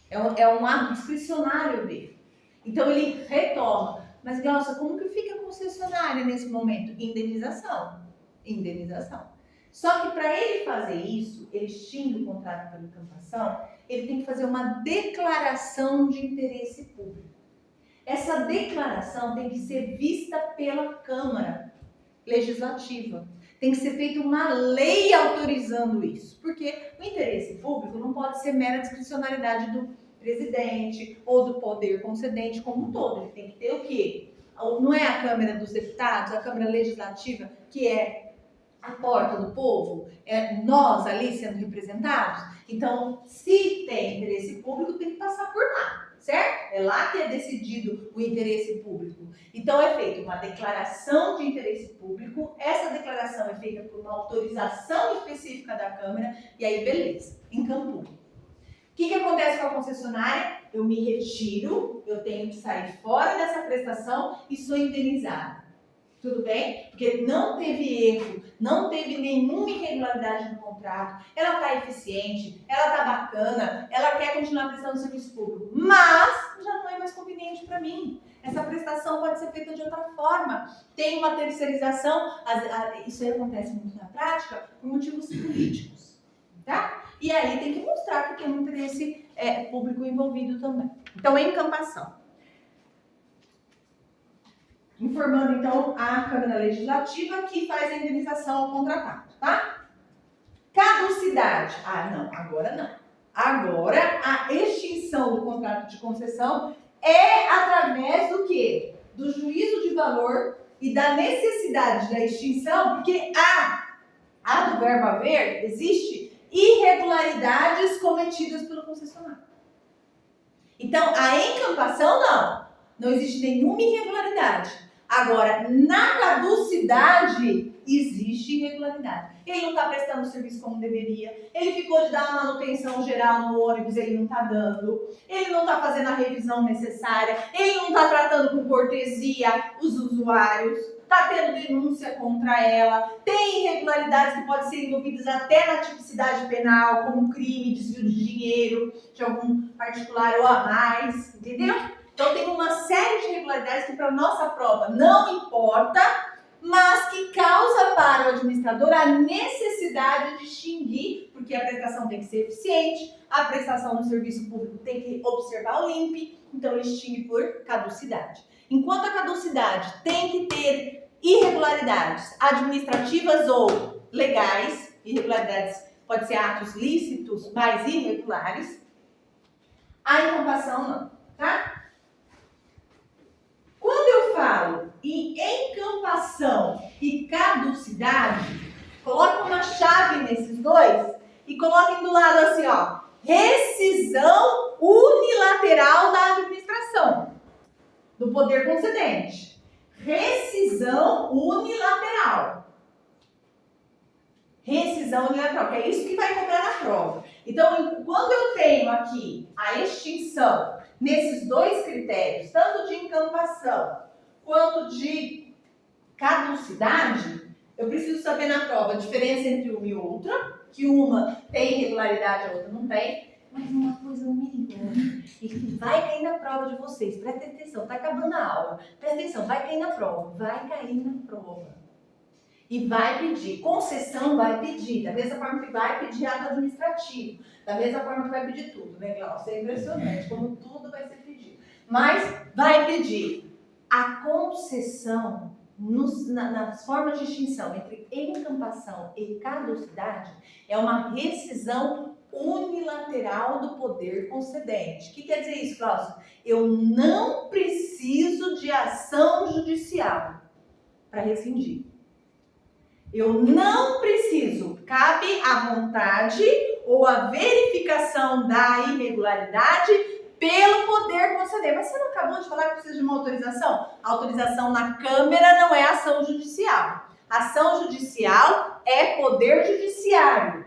É um ato discricionário dele. Então ele retoma. Mas, Glaucia, como que fica a concessionária nesse momento? Indenização. Só que para ele fazer isso, ele extingue o contrato pela encampação, ele tem que fazer uma declaração de interesse público. Essa declaração tem que ser vista pela Câmara Legislativa. Tem que ser feita uma lei autorizando isso. Porque o interesse público não pode ser mera discricionalidade do presidente ou do poder concedente como um todo. Ele tem que ter o quê? Não é a Câmara dos Deputados, a Câmara Legislativa, que é a porta do povo, é nós ali sendo representados. Então, se tem interesse público, tem que passar por lá, certo? É lá que é decidido o interesse público. Então, é feita uma declaração de interesse público, essa declaração é feita por uma autorização específica da Câmara, e aí, beleza, encampou. O que acontece com a concessionária? Eu me retiro, eu tenho que sair fora dessa prestação e sou indenizada. Tudo bem? Porque não teve erro, não teve nenhuma irregularidade no contrato, ela está eficiente, ela está bacana, ela quer continuar prestando serviço público, mas já não é mais conveniente para mim. Essa prestação pode ser feita de outra forma. Tem uma terceirização, isso aí acontece muito na prática, por motivos políticos, tá? E aí tem que mostrar que tem um interesse público envolvido também. Então, encampação. Informando, então, a Câmara Legislativa que faz a indenização ao contratado, tá? Caducidade. Ah, não, agora não. Agora, a extinção do contrato de concessão é através do quê? Do juízo de valor e da necessidade da extinção, porque a do verbo haver existe irregularidades cometidas pelo concessionário. Então, a encampação não existe nenhuma irregularidade. Agora, na caducidade, existe irregularidade. Ele não está prestando o serviço como deveria, ele ficou de dar uma manutenção geral no ônibus, ele não está dando, ele não está fazendo a revisão necessária, ele não está tratando com cortesia os usuários, está tendo denúncia contra ela, tem irregularidades que podem ser envolvidas até na tipicidade penal, como crime, desvio de dinheiro de algum particular ou a mais, entendeu? Então tem uma série de irregularidades que para a nossa prova não importa, mas que causa para o administrador a necessidade de extinguir, porque a prestação tem que ser eficiente, a prestação do serviço público tem que observar o LIMP, então ele extingue por caducidade. Enquanto a caducidade tem que ter irregularidades administrativas ou legais, irregularidades pode ser atos lícitos, mas irregulares, a encampação não, tá? Quando eu falo em encampação e caducidade, coloquem uma chave nesses dois e coloquem do lado assim, ó, rescisão unilateral da administração, do poder concedente. Rescisão unilateral. Rescisão unilateral, que é isso que vai cobrar na prova. Então, quando eu tenho aqui a extinção nesses dois critérios, tanto de encampação quanto de caducidade, eu preciso saber na prova a diferença entre uma e outra, que uma tem irregularidade, a outra não tem, mas uma coisa melhor, e que vai cair na prova de vocês, presta atenção, tá acabando a aula, presta atenção, vai cair na prova. E vai pedir, concessão vai pedir, da mesma forma que vai pedir ato administrativo, da mesma forma que vai pedir tudo, né, Glaucia? É impressionante como tudo vai ser pedido. Mas vai pedir a concessão nas formas de extinção entre encampação e caducidade, é uma rescisão unilateral do poder concedente. O que quer dizer isso, Glaucia? Eu não preciso de ação judicial para rescindir. Eu não preciso, cabe à vontade ou à verificação da irregularidade pelo poder concedente. Mas você não acabou de falar que precisa de uma autorização? A autorização na Câmara não é ação judicial. Ação judicial é poder judiciário.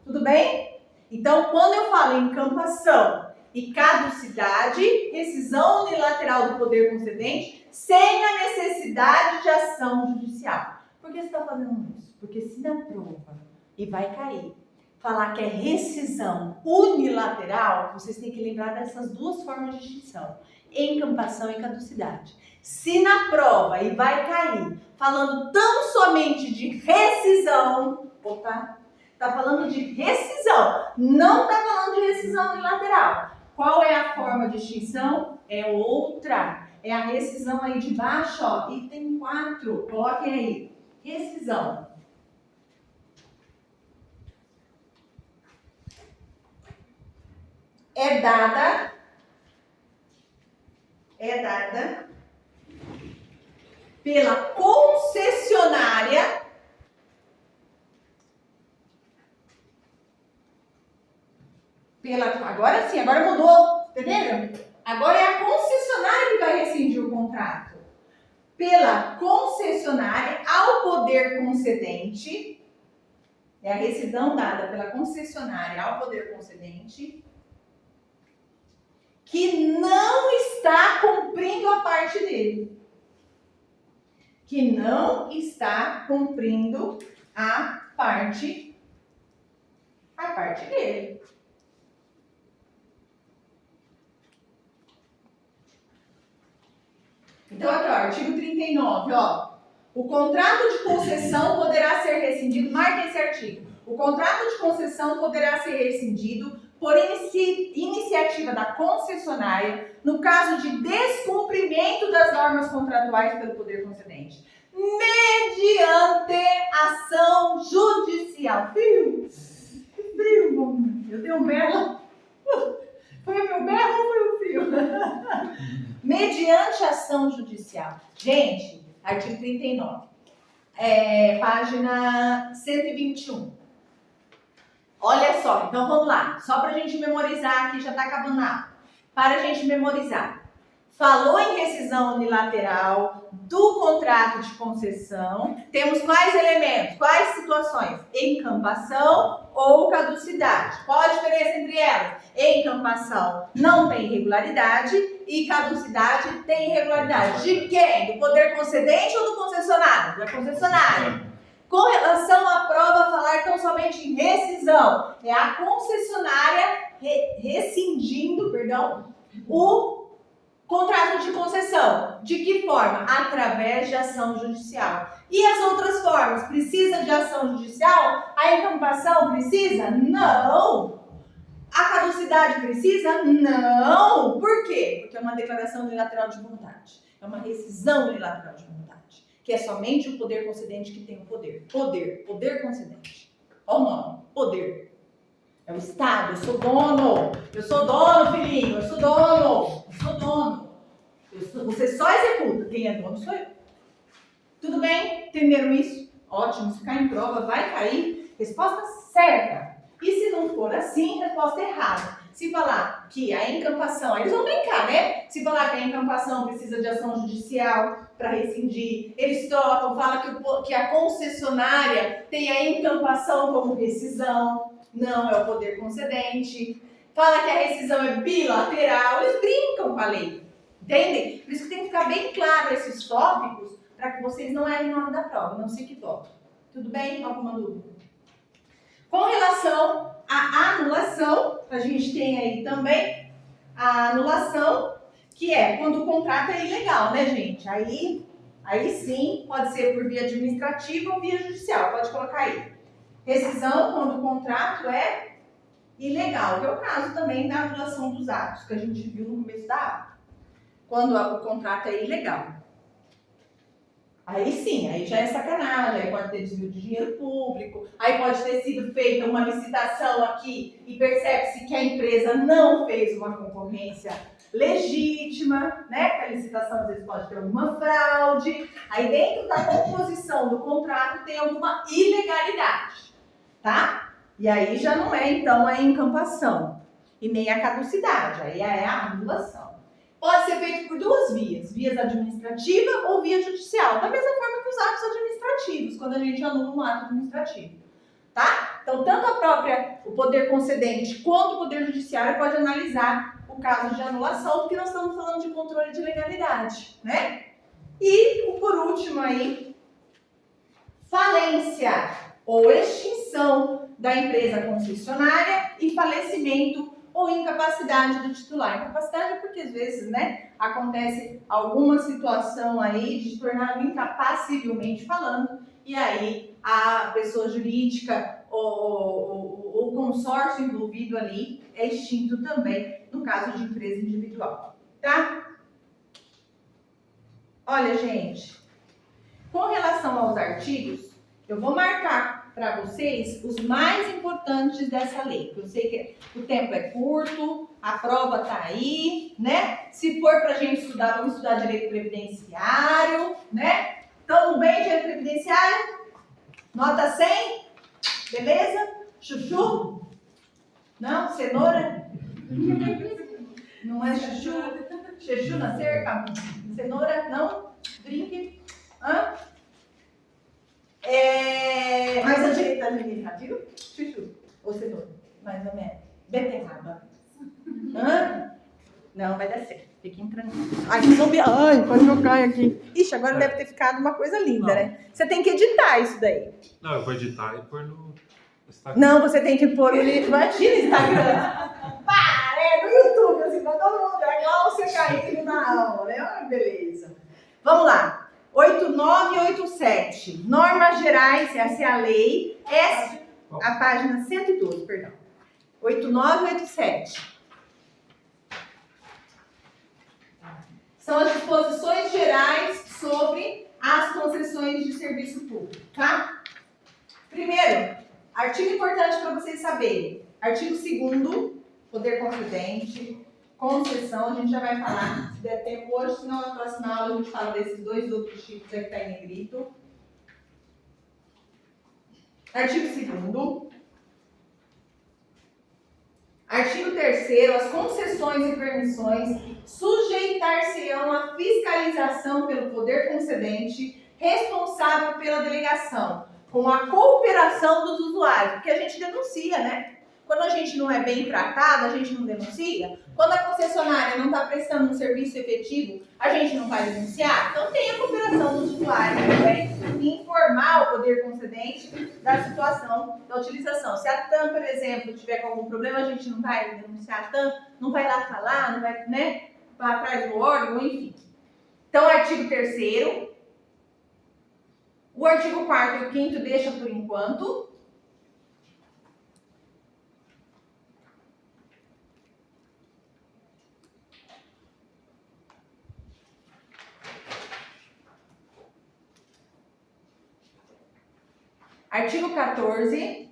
Tudo bem? Então, quando eu falo em encampação e caducidade, rescisão unilateral do poder concedente, sem a necessidade de ação judicial. Por que você está fazendo isso? Porque se na prova, e vai cair, falar que é rescisão unilateral, vocês têm que lembrar dessas duas formas de extinção, encampação e caducidade. Se na prova, e vai cair, falando tão somente de rescisão, está falando de rescisão, não está falando de rescisão unilateral. Qual é a forma de extinção? É outra. É a rescisão aí de baixo, ó, item 4, coloquem aí. Rescisão. É dada pela concessionária agora sim, agora mudou, entenderam? Agora é a concessionária que vai rescindir o contrato. Pela concessionária ao poder concedente, é a rescisão dada pela concessionária ao poder concedente, que não está cumprindo a parte dele. Que não está cumprindo a parte dele. Então, aqui, ó, artigo 39, ó. O contrato de concessão poderá ser rescindido, marque esse artigo. O contrato de concessão poderá ser rescindido por iniciativa da concessionária no caso de descumprimento das normas contratuais pelo poder concedente, mediante ação judicial. Frio, eu dei um berro. Foi o meu berro ou foi o frio? Mediante ação judicial. Gente, artigo 39, página 121. Olha só, então vamos lá. Só para a gente memorizar aqui, já está acabando a aula. Para a gente memorizar. Falou em rescisão unilateral do contrato de concessão. Temos quais elementos? Quais situações? Encampação ou caducidade. Qual a diferença entre elas? Encampação não tem irregularidade e caducidade tem irregularidade. De quem? Do poder concedente ou do concessionário? Da concessionária. Com relação à prova, falar tão somente em rescisão. É a concessionária rescindindo, Contrato de concessão. De que forma? Através de ação judicial. E as outras formas? Precisa de ação judicial? A encampação precisa? Não! A caducidade precisa? Não! Por quê? Porque é uma declaração unilateral de vontade. É uma rescisão unilateral de vontade. Que é somente o poder concedente que tem o poder. Poder concedente. Olha o nome. Poder. É o Estado. Eu sou dono. Eu sou dono, filhinho. Eu sou dono. Eu sou dono. Você só executa. Quem é dono sou eu. Tudo bem? Entenderam isso? Ótimo. Se cair em prova, vai cair. Resposta certa. E se não for assim, resposta errada. Se falar que a encampação, aí eles vão brincar, né? Se falar que a encampação precisa de ação judicial para rescindir, eles trocam, falam que a concessionária tem a encampação como rescisão, não é o poder concedente. Fala que a rescisão é bilateral, eles brincam com a lei. Entendem? Por isso que tem que ficar bem claro esses tópicos para que vocês não errem na hora da prova, não sei que tópico. Tudo bem? Alguma dúvida? Com relação à anulação, a gente tem aí também a anulação, que é quando o contrato é ilegal, né, gente? Aí sim, pode ser por via administrativa ou via judicial, pode colocar aí. Rescisão, quando o contrato é ilegal, que é o caso também da anulação dos atos, que a gente viu no começo da aula. Quando o contrato é ilegal. Aí sim, aí já é sacanagem, aí pode ter desvio de dinheiro público, aí pode ter sido feita uma licitação aqui e percebe-se que a empresa não fez uma concorrência legítima, né? Porque a licitação às vezes pode ter alguma fraude, aí dentro da composição do contrato tem alguma ilegalidade, tá? E aí já não é então a encampação e nem a caducidade, aí é a anulação. Pode ser feito por duas vias, via administrativa ou via judicial, da mesma forma que os atos administrativos, quando a gente anula um ato administrativo, tá? Então, tanto o poder concedente quanto o poder judiciário pode analisar o caso de anulação, porque nós estamos falando de controle de legalidade, né? E, por último aí, falência ou extinção da empresa concessionária e falecimento ou incapacidade do titular. Incapacidade é porque, às vezes, né, acontece alguma situação aí de torná-lo incapaz civilmente falando, e aí a pessoa jurídica ou o consórcio envolvido ali é extinto também, no caso de empresa individual, tá? Olha, gente, com relação aos artigos, eu vou marcar para vocês os mais importantes dessa lei. Eu sei que o tempo é curto, a prova tá aí, né? Se for pra gente estudar, vamos estudar direito previdenciário, né? Tamo bem, direito previdenciário? Nota 100? Beleza? Chuchu? Não? Cenoura? Não é chuchu? Chuchu na cerca? Cenoura? Não? Brinque? Hã? Mais à direita administrativo, chuchu, ou cenoura, mais ou menos, beterraba. Hã? Não, vai dar certo, fiquem tranquilos. Ai, pode jogar aqui. Ixi, agora deve ter ficado uma coisa linda, né? Você tem que editar isso daí. Não, eu vou editar e pôr no Instagram. Não, você tem que pôr no... Imagina Instagram. No YouTube, assim, pra todo mundo. É igual você caindo na aula, né? Olha, beleza. Vamos lá. 8987, normas gerais, essa é a lei, a página 112, perdão. 8987. São as disposições gerais sobre as concessões de serviço público, tá? Primeiro, artigo importante para vocês saberem. Artigo 2º, poder concedente, concessão, a gente já vai falar, se der tempo hoje, senão na próxima aula a gente fala desses dois outros tipos aí que está em negrito. Artigo 2º. Artigo 3º, as concessões e permissões sujeitar-se-ão à fiscalização pelo poder concedente responsável pela delegação, com a cooperação dos usuários, porque a gente denuncia, né? Quando a gente não é bem tratado, a gente não denuncia. Quando a concessionária não está prestando um serviço efetivo, a gente não vai denunciar. Então tem a cooperação dos usuários também em informar o poder concedente da situação da utilização. Se a TAM, por exemplo, tiver com algum problema, a gente não vai denunciar a TAM, não vai lá falar, não vai, né? atrás do órgão, enfim. Então, artigo 3º. O artigo 4º e o 5º deixa por enquanto. Artigo 14.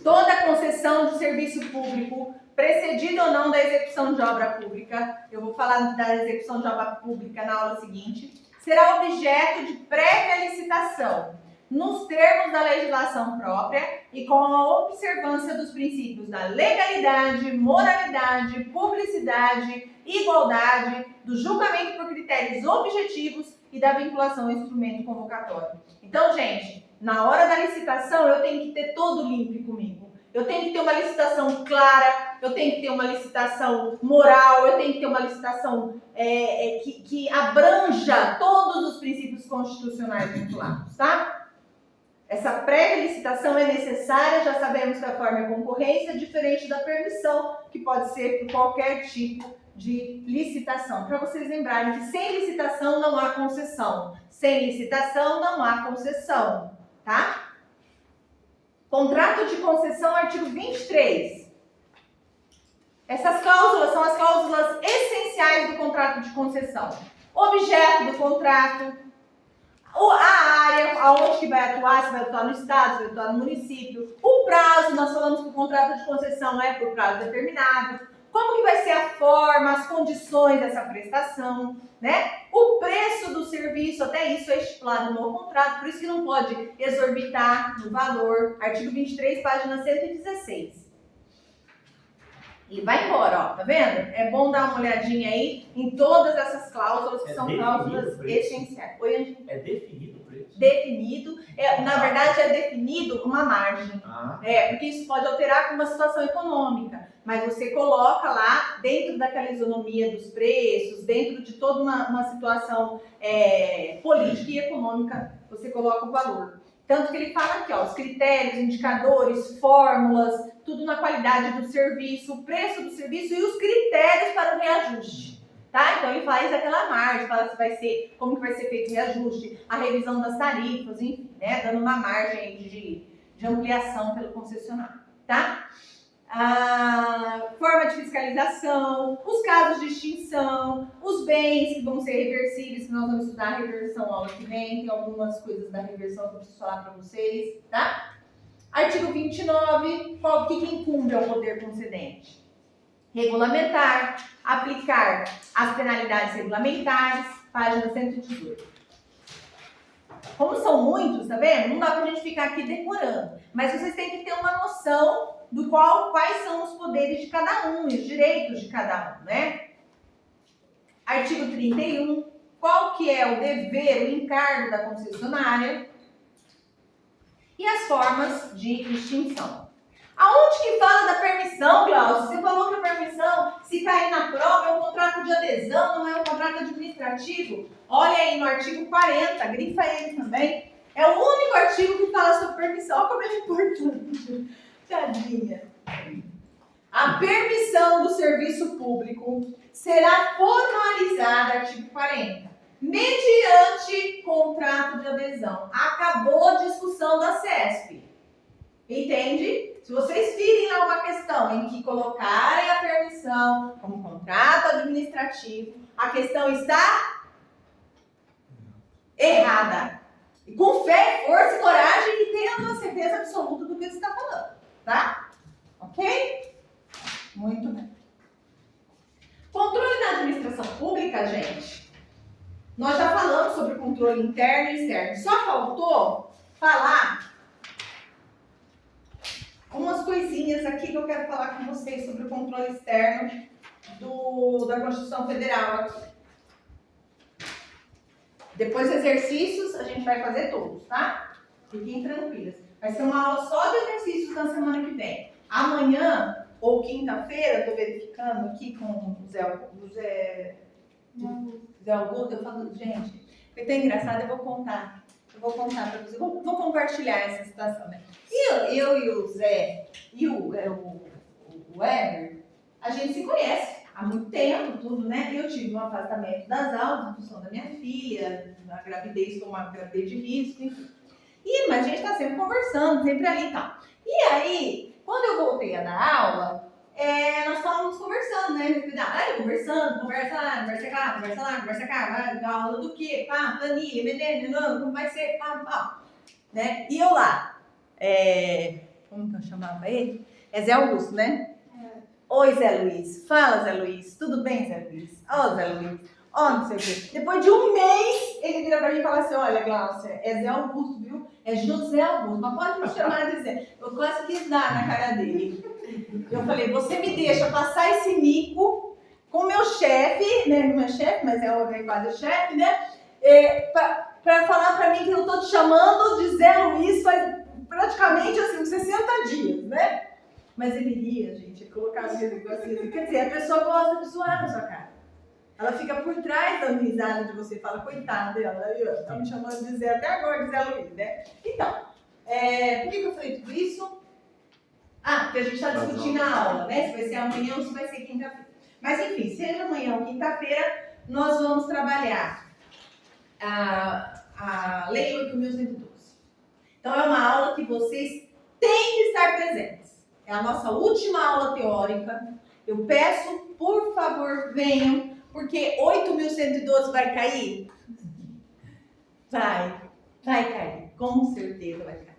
Toda concessão de serviço público, precedida ou não da execução de obra pública, eu vou falar da execução de obra pública na aula seguinte, será objeto de prévia licitação, nos termos da legislação própria e com a observância dos princípios da legalidade, moralidade, publicidade, igualdade, do julgamento por critérios objetivos e da vinculação ao instrumento convocatório. Então, gente, na hora da licitação eu tenho que ter todo limpo comigo. Eu tenho que ter uma licitação clara, eu tenho que ter uma licitação moral, eu tenho que ter uma licitação que abranja todos os princípios constitucionais vinculados, tá? Essa pré-licitação é necessária, já sabemos que a forma é concorrência, diferente da permissão, que pode ser por qualquer tipo de licitação. Para vocês lembrarem que sem licitação não há concessão. Sem licitação não há concessão, tá? Contrato de concessão, artigo 23. Essas cláusulas são as cláusulas essenciais do contrato de concessão. Objeto do contrato, a área, aonde que vai atuar, se vai atuar no estado, se vai atuar no município, o prazo, nós falamos que o contrato de concessão é por prazo determinado, como que vai ser a forma, as condições dessa prestação, né? O preço do serviço, até isso é estipulado no contrato, por isso que não pode exorbitar no valor. Artigo 23, página 116. E vai embora, ó, tá vendo? É bom dar uma olhadinha aí em todas essas cláusulas, que são cláusulas essenciais. Oi, Angelina? É definido o preço? Definido, na verdade é definido uma margem, porque isso pode alterar com uma situação econômica, mas você coloca lá dentro daquela isonomia dos preços, dentro de toda uma situação política e econômica, você coloca o valor. Tanto que ele fala aqui, ó, os critérios, indicadores, fórmulas, tudo na qualidade do serviço, o preço do serviço e os critérios para o reajuste. Tá? Então ele faz aquela margem, fala se vai ser, como que vai ser feito o reajuste, a revisão das tarifas, enfim, né? Dando uma margem aí de ampliação pelo concessionário, tá? A forma de fiscalização, os casos de extinção, os bens que vão ser reversíveis, que nós vamos estudar a reversão aula que vem, tem algumas coisas da reversão que eu preciso falar para vocês, tá? Artigo 29, o que incumbe ao poder concedente? Regulamentar, aplicar as penalidades regulamentares, página 118. Como são muitos, tá vendo? Não dá pra gente ficar aqui decorando, mas vocês têm que ter uma noção do quais são os poderes de cada um e os direitos de cada um, né? Artigo 31, qual que é o dever, o encargo da concessionária e as formas de extinção. Aonde que fala da permissão, Glaucio? Você falou que a permissão, se cair na prova, é um contrato de adesão, não é um contrato administrativo. Olha aí no artigo 40, grifa ele também. É o único artigo que fala sobre permissão. Olha como é importante. Tadinha. A permissão do serviço público será formalizada, artigo 40, mediante contrato de adesão. Acabou a discussão da CESP. Entende? Se vocês virem lá uma questão em que colocarem a permissão como contrato administrativo, a questão está errada. E com fé, força e coragem e tenha uma certeza absoluta do que você está falando. Tá? Ok? Muito bem. Controle da administração pública, gente. Nós já falamos sobre controle interno e externo. Só faltou falar umas coisinhas aqui que eu quero falar com vocês sobre o controle externo da Constituição Federal aqui. Depois dos exercícios, a gente vai fazer todos, tá? Fiquem tranquilas. Vai ser uma aula só de exercícios na semana que vem. Amanhã ou quinta-feira, estou verificando aqui com o Zé Augusto, eu falo, gente, foi tão engraçado, eu vou contar para vocês, vou compartilhar essa situação, né? Eu e o Zé e o Ever, a gente se conhece. há muito tempo, tudo, né? Eu tive um afastamento das aulas em função da minha filha, a gravidez foi uma gravidez de risco, enfim. Mas a gente está sempre conversando, sempre ali e tal. E aí, quando eu voltei a dar aula, nós estávamos conversando, né? Conversando, conversa lá, conversa cá, conversa lá, conversa cá, vai dar aula do quê? Pá, planilha, menino, como vai ser? Pá. Né? E eu lá, como que eu chamava ele? É Zé Augusto, né? Oi, Zé Luiz. Fala, Zé Luiz. Tudo bem, Zé Luiz? Ó, Zé Luiz. Ó, não sei o quê. Depois de um mês, ele vira pra mim e fala assim, olha, Glaucia, é Zé Augusto, viu? É José Augusto, mas pode me chamar de Zé. Eu quase quis dar na cara dele. Eu falei, você me deixa passar esse mico com o meu chefe, né? Não é chefe, mas é quase chefe, né? Pra falar pra mim que eu tô te chamando de Zé Luiz faz praticamente, assim, uns 60 dias, né? Mas ele ria, gente, colocava esse negocinho assim. Quer dizer, a pessoa gosta de zoar na sua cara. Ela fica por trás da risada de você, fala, coitada dela, tá me chamando de Zé até agora, de Zé Luiz, né? Então, por que eu falei tudo isso? Porque a gente está discutindo a aula, né? Se vai ser amanhã ou se vai ser quinta-feira. Mas enfim, seja amanhã ou quinta-feira, nós vamos trabalhar a Lei 8.112. Então, é uma aula que vocês têm que estar presentes. É a nossa última aula teórica. Eu peço, por favor, venham, porque 8.112 vai cair? Vai cair. Com certeza vai cair.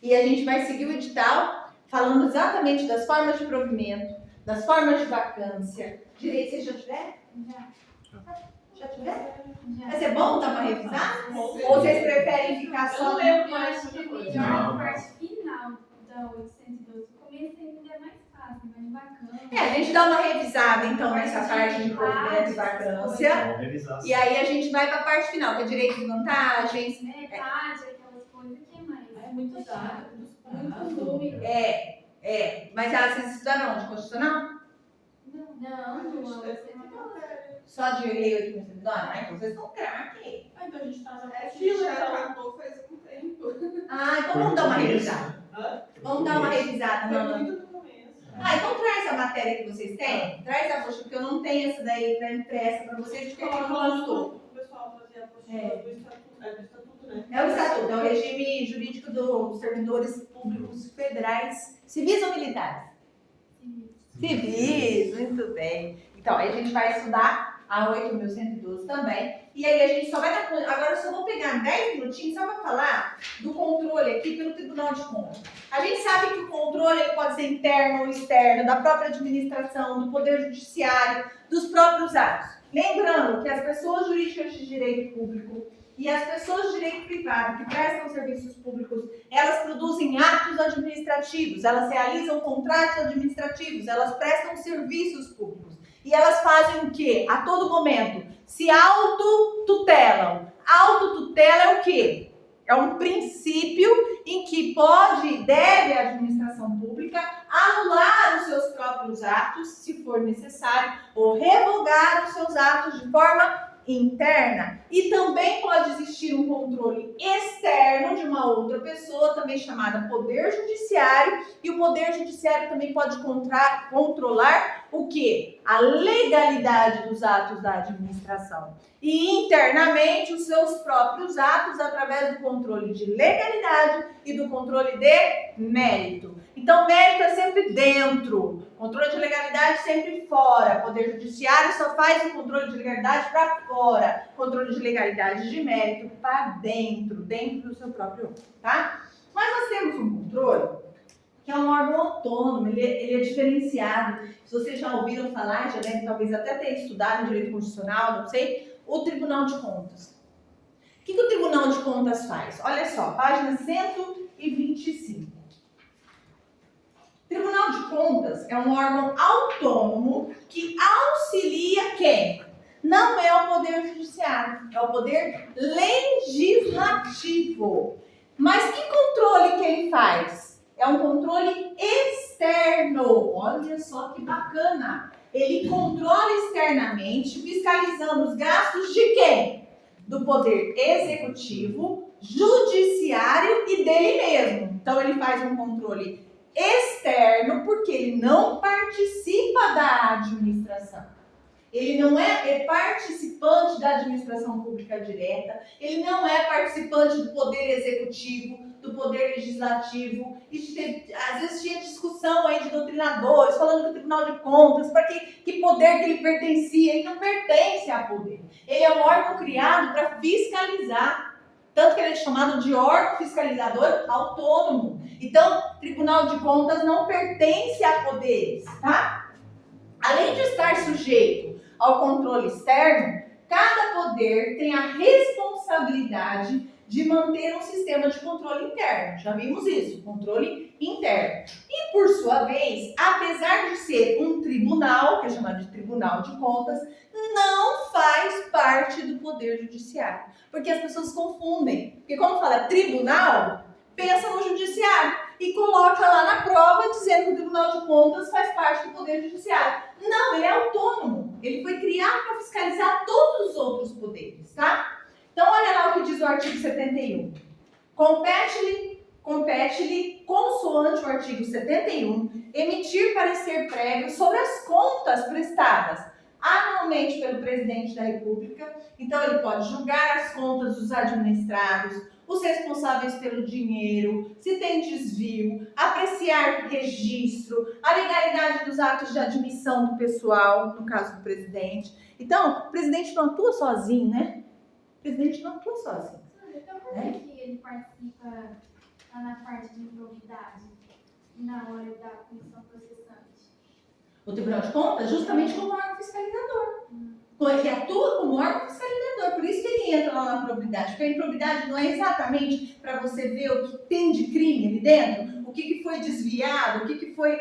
E a gente vai seguir o edital falando exatamente das formas de provimento, das formas de vacância. Direito, você já tiver? Já tiver? Já. Vai ser bom dar uma revisada? Ou vocês preferem ficar só... Eu acho que é melhor a parte final da 812. O começo ainda é mais fácil, mais bacana. a gente dá uma revisada, então, nessa parte de provimento e vacância. Vamos revisar. E aí a gente vai para a parte final, que é direito de vantagens. Metade, aquelas coisas que é mais. É muito dado, Muito número. Mas vocês estudaram onde? Constitucional? Não. Só de lei 8.112? Então vocês estão craque. Então a gente tá na Fila fila, já então. acabou faz um tempo. Então vamos dar uma revisada. Vamos dar uma revisada. Foi Não. muito no começo. Então traz a matéria que vocês têm. Traz a poxa, porque eu não tenho essa daí para impressa para vocês, porque eu não gostou. O pessoal fazia a apostila do estatuto, né? É o estatuto, é o regime jurídico dos servidores públicos federais, civis ou militares? Civis, muito bem. Então, aí a gente vai estudar a 8.112 também. E aí a gente só vai dar... Agora eu só vou pegar 10 minutinhos só para falar do controle aqui pelo Tribunal de Contas. A gente sabe que o controle ele pode ser interno ou externo, da própria administração, do Poder Judiciário, dos próprios atos. Lembrando que as pessoas jurídicas de direito público e as pessoas de direito privado que prestam serviços públicos, elas produzem atos administrativos, elas realizam contratos administrativos, elas prestam serviços públicos. E elas fazem o quê? A todo momento, se autotutelam. Autotutela é o quê? É um princípio em que deve a administração pública anular os seus próprios atos, se for necessário, ou revogar os seus atos de forma interna. E também pode existir um controle externo de uma outra pessoa, também chamada Poder Judiciário, e o Poder Judiciário também pode controlar o quê? A legalidade dos atos da administração. E internamente os seus próprios atos através do controle de legalidade e do controle de mérito. Então, mérito é sempre dentro, controle de legalidade sempre fora. Poder Judiciário só faz o controle de legalidade para fora, controle de legalidade de mérito para dentro do seu próprio órgão, tá? Mas nós temos um controle que é um órgão autônomo, ele é diferenciado. Se vocês já ouviram falar, já devem talvez até ter estudado em direito constitucional, não sei, o Tribunal de Contas. O que o Tribunal de Contas faz? Olha só, página 125. Tribunal de Contas é um órgão autônomo que auxilia quem? Não é o Poder Judiciário, é o Poder Legislativo. Mas que controle que ele faz? É um controle externo. Olha só que bacana. Ele controla externamente, fiscalizando os gastos de quem? Do Poder Executivo, Judiciário e dele mesmo. Então ele faz um controle externo porque ele não participa da administração. Ele não é participante da administração pública direta, ele não é participante do poder executivo, do poder legislativo. Às vezes tinha discussão aí de doutrinadores, falando que o Tribunal de Contas, para que poder que ele pertencia. Ele não pertence a poder. Ele é um órgão criado para fiscalizar. Tanto que ele é chamado de órgão fiscalizador autônomo. Então, Tribunal de Contas não pertence a poderes, tá? Além de estar sujeito ao controle externo, cada poder tem a responsabilidade de manter um sistema de controle interno. Já vimos isso, controle interno. E, por sua vez, apesar de ser um tribunal, que é chamado de Tribunal de Contas, não faz parte do Poder Judiciário. Porque as pessoas confundem. Porque quando fala tribunal, pensa no judiciário e coloca lá na prova dizendo que o Tribunal de Contas faz parte do Poder Judiciário. Não, ele é autônomo. Ele foi criado para fiscalizar todos os outros poderes, tá? Então, olha lá o que diz o artigo 71. Compete-lhe, consoante o artigo 71, emitir parecer prévio sobre as contas prestadas anualmente pelo Presidente da República. Então, ele pode julgar as contas dos administrados, os responsáveis pelo dinheiro, se tem desvio, apreciar registro, a legalidade dos atos de admissão do pessoal, no caso do presidente. Então, o presidente não atua sozinho, né? O presidente não atua sozinho. Então, por que ele participa lá na parte de improbidade e na hora da comissão processante? O Tribunal de Contas, justamente como órgão fiscalizador. Ele atua como órgão fiscalizador, por isso que ele entra lá na improbidade. Porque a improbidade não é exatamente para você ver o que tem de crime ali dentro, o que foi desviado, o que foi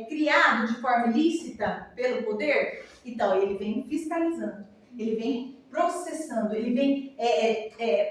criado de forma ilícita pelo poder. Então, ele vem fiscalizando, ele vem processando, ele vem...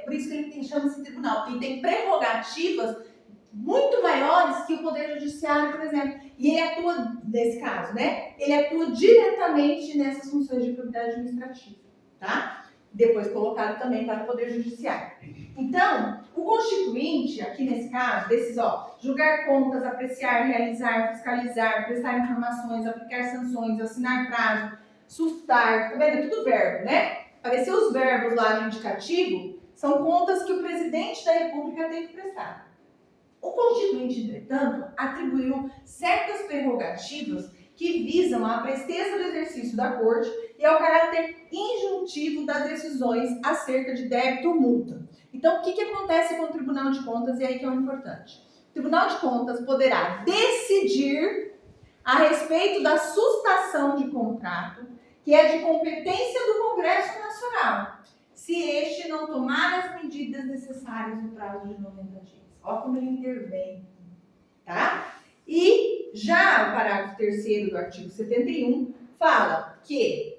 por isso que ele chama-se tribunal, porque ele tem prerrogativas muito maiores que o Poder Judiciário, por exemplo. E ele atua, nesse caso, né? Ele atua diretamente nessas funções de probidade administrativa, tá? Depois colocado também para o Poder Judiciário. Então, o Constituinte, aqui nesse caso, desses, julgar contas, apreciar, realizar, fiscalizar, prestar informações, aplicar sanções, assinar prazo, sustar, tá vendo? É tudo verbo, né? Apareceu os verbos lá no indicativo, são contas que o Presidente da República tem que prestar. O Constituinte, entretanto, atribuiu certas prerrogativas que visam a presteza do exercício da Corte e ao caráter injuntivo das decisões acerca de débito ou multa. Então, o que acontece com o Tribunal de Contas, e aí que é o importante? O Tribunal de Contas poderá decidir a respeito da sustação de contrato, que é de competência do Congresso Nacional, se este não tomar as medidas necessárias no prazo de 90 dias. Olha como ele intervém, tá? E já o parágrafo 3º do artigo 71 fala que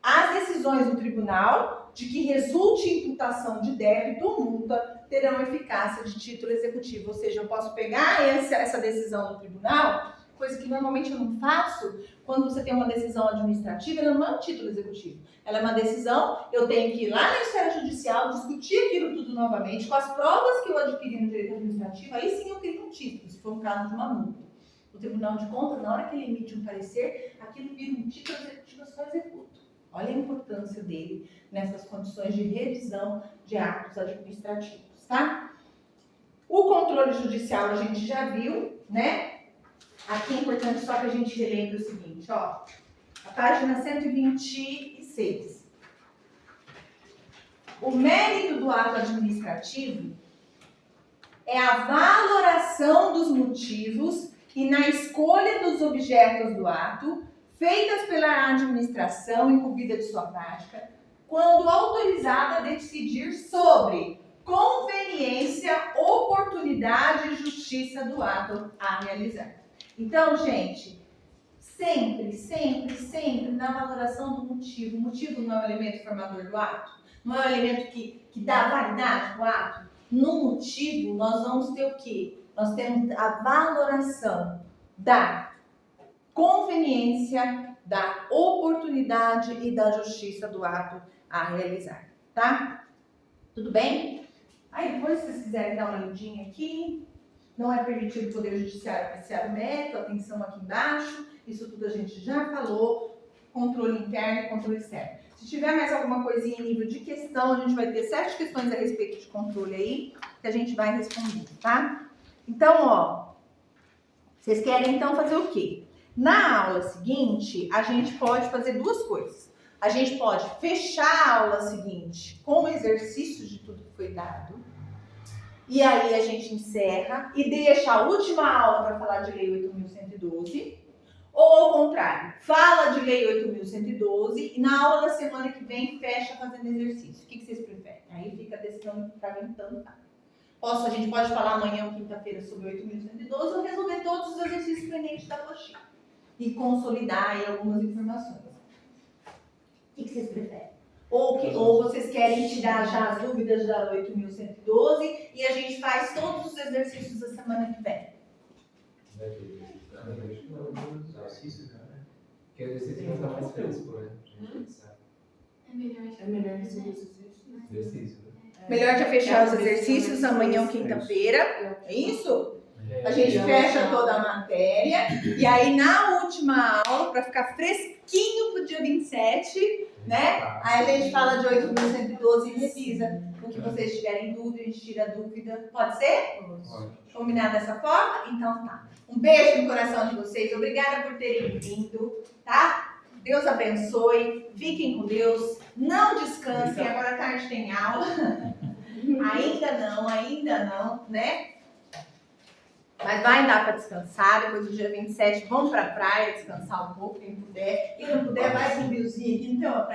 as decisões do tribunal de que resulte imputação de débito ou multa terão eficácia de título executivo. Ou seja, eu posso pegar essa decisão do tribunal, coisa que normalmente eu não faço. Quando você tem uma decisão administrativa, ela não é um título executivo. Ela é uma decisão, eu tenho que ir lá na esfera judicial, discutir aquilo tudo novamente, com as provas que eu adquiri no direito administrativo, aí sim eu crio um título, se for um caso de uma multa. O Tribunal de Contas, na hora que ele emite um parecer, aquilo vira um título executivo, eu só executo. Olha a importância dele nessas condições de revisão de atos administrativos, tá? O controle judicial a gente já viu, né? Aqui é importante só que a gente relembre o seguinte, a página 126. O mérito do ato administrativo é a valoração dos motivos e na escolha dos objetos do ato, feitas pela administração incumbida de sua prática, quando autorizada a decidir sobre conveniência, oportunidade e justiça do ato a realizar. Então, gente, sempre na valoração do motivo. O motivo não é o elemento formador do ato, não é o elemento que dá validade ao ato. No motivo, nós vamos ter o quê? Nós temos a valoração da conveniência, da oportunidade e da justiça do ato a realizar, tá? Tudo bem? Aí depois, se vocês quiserem dar uma lidinha aqui, Não é permitido o Poder Judiciário apreciar o mérito, atenção aqui embaixo, isso tudo a gente já falou, controle interno e controle externo. Se tiver mais alguma coisinha em nível de questão, a gente vai ter 7 questões a respeito de controle aí, que a gente vai responder, tá? Então, ó, vocês querem então fazer o quê? Na aula seguinte, a gente pode fazer 2 coisas. A gente pode fechar a aula seguinte com exercícios de tudo que foi dado. E aí a gente encerra e deixa a última aula para falar de Lei 8.112. Ou ao contrário, fala de Lei 8.112 e na aula da semana que vem fecha fazendo exercício. O que vocês preferem? Aí fica a decisão para mim tanto tá. A gente pode falar amanhã ou quinta-feira sobre 8.112 ou resolver todos os exercícios pendentes da apostila e consolidar aí algumas informações. O que vocês preferem? Ou vocês querem tirar já as dúvidas da 8.112 e a gente faz todos os exercícios da semana que vem? Exercício, cara. Porque o exercício vai estar mais fresco, né? É melhor resolver os Exercício, né? Melhor já fechar os exercícios amanhã ou quinta-feira. É isso? A gente fecha toda a matéria e aí na última aula, para ficar fresquinho pro dia 27, né? Aí a gente fala de 8.112 e revisa. O que vocês tiverem dúvida, a gente tira a dúvida. Pode ser? Pode. Combinado dessa forma? Então tá. Um beijo no coração de vocês. Obrigada por terem vindo, tá? Deus abençoe. Fiquem com Deus. Não descansem. Agora à tarde tem aula. Ainda não, né? Mas vai dar para descansar. Depois do dia 27, vamos para a praia descansar um pouco, quem puder. Quem não puder, vai para um riozinho aqui, então,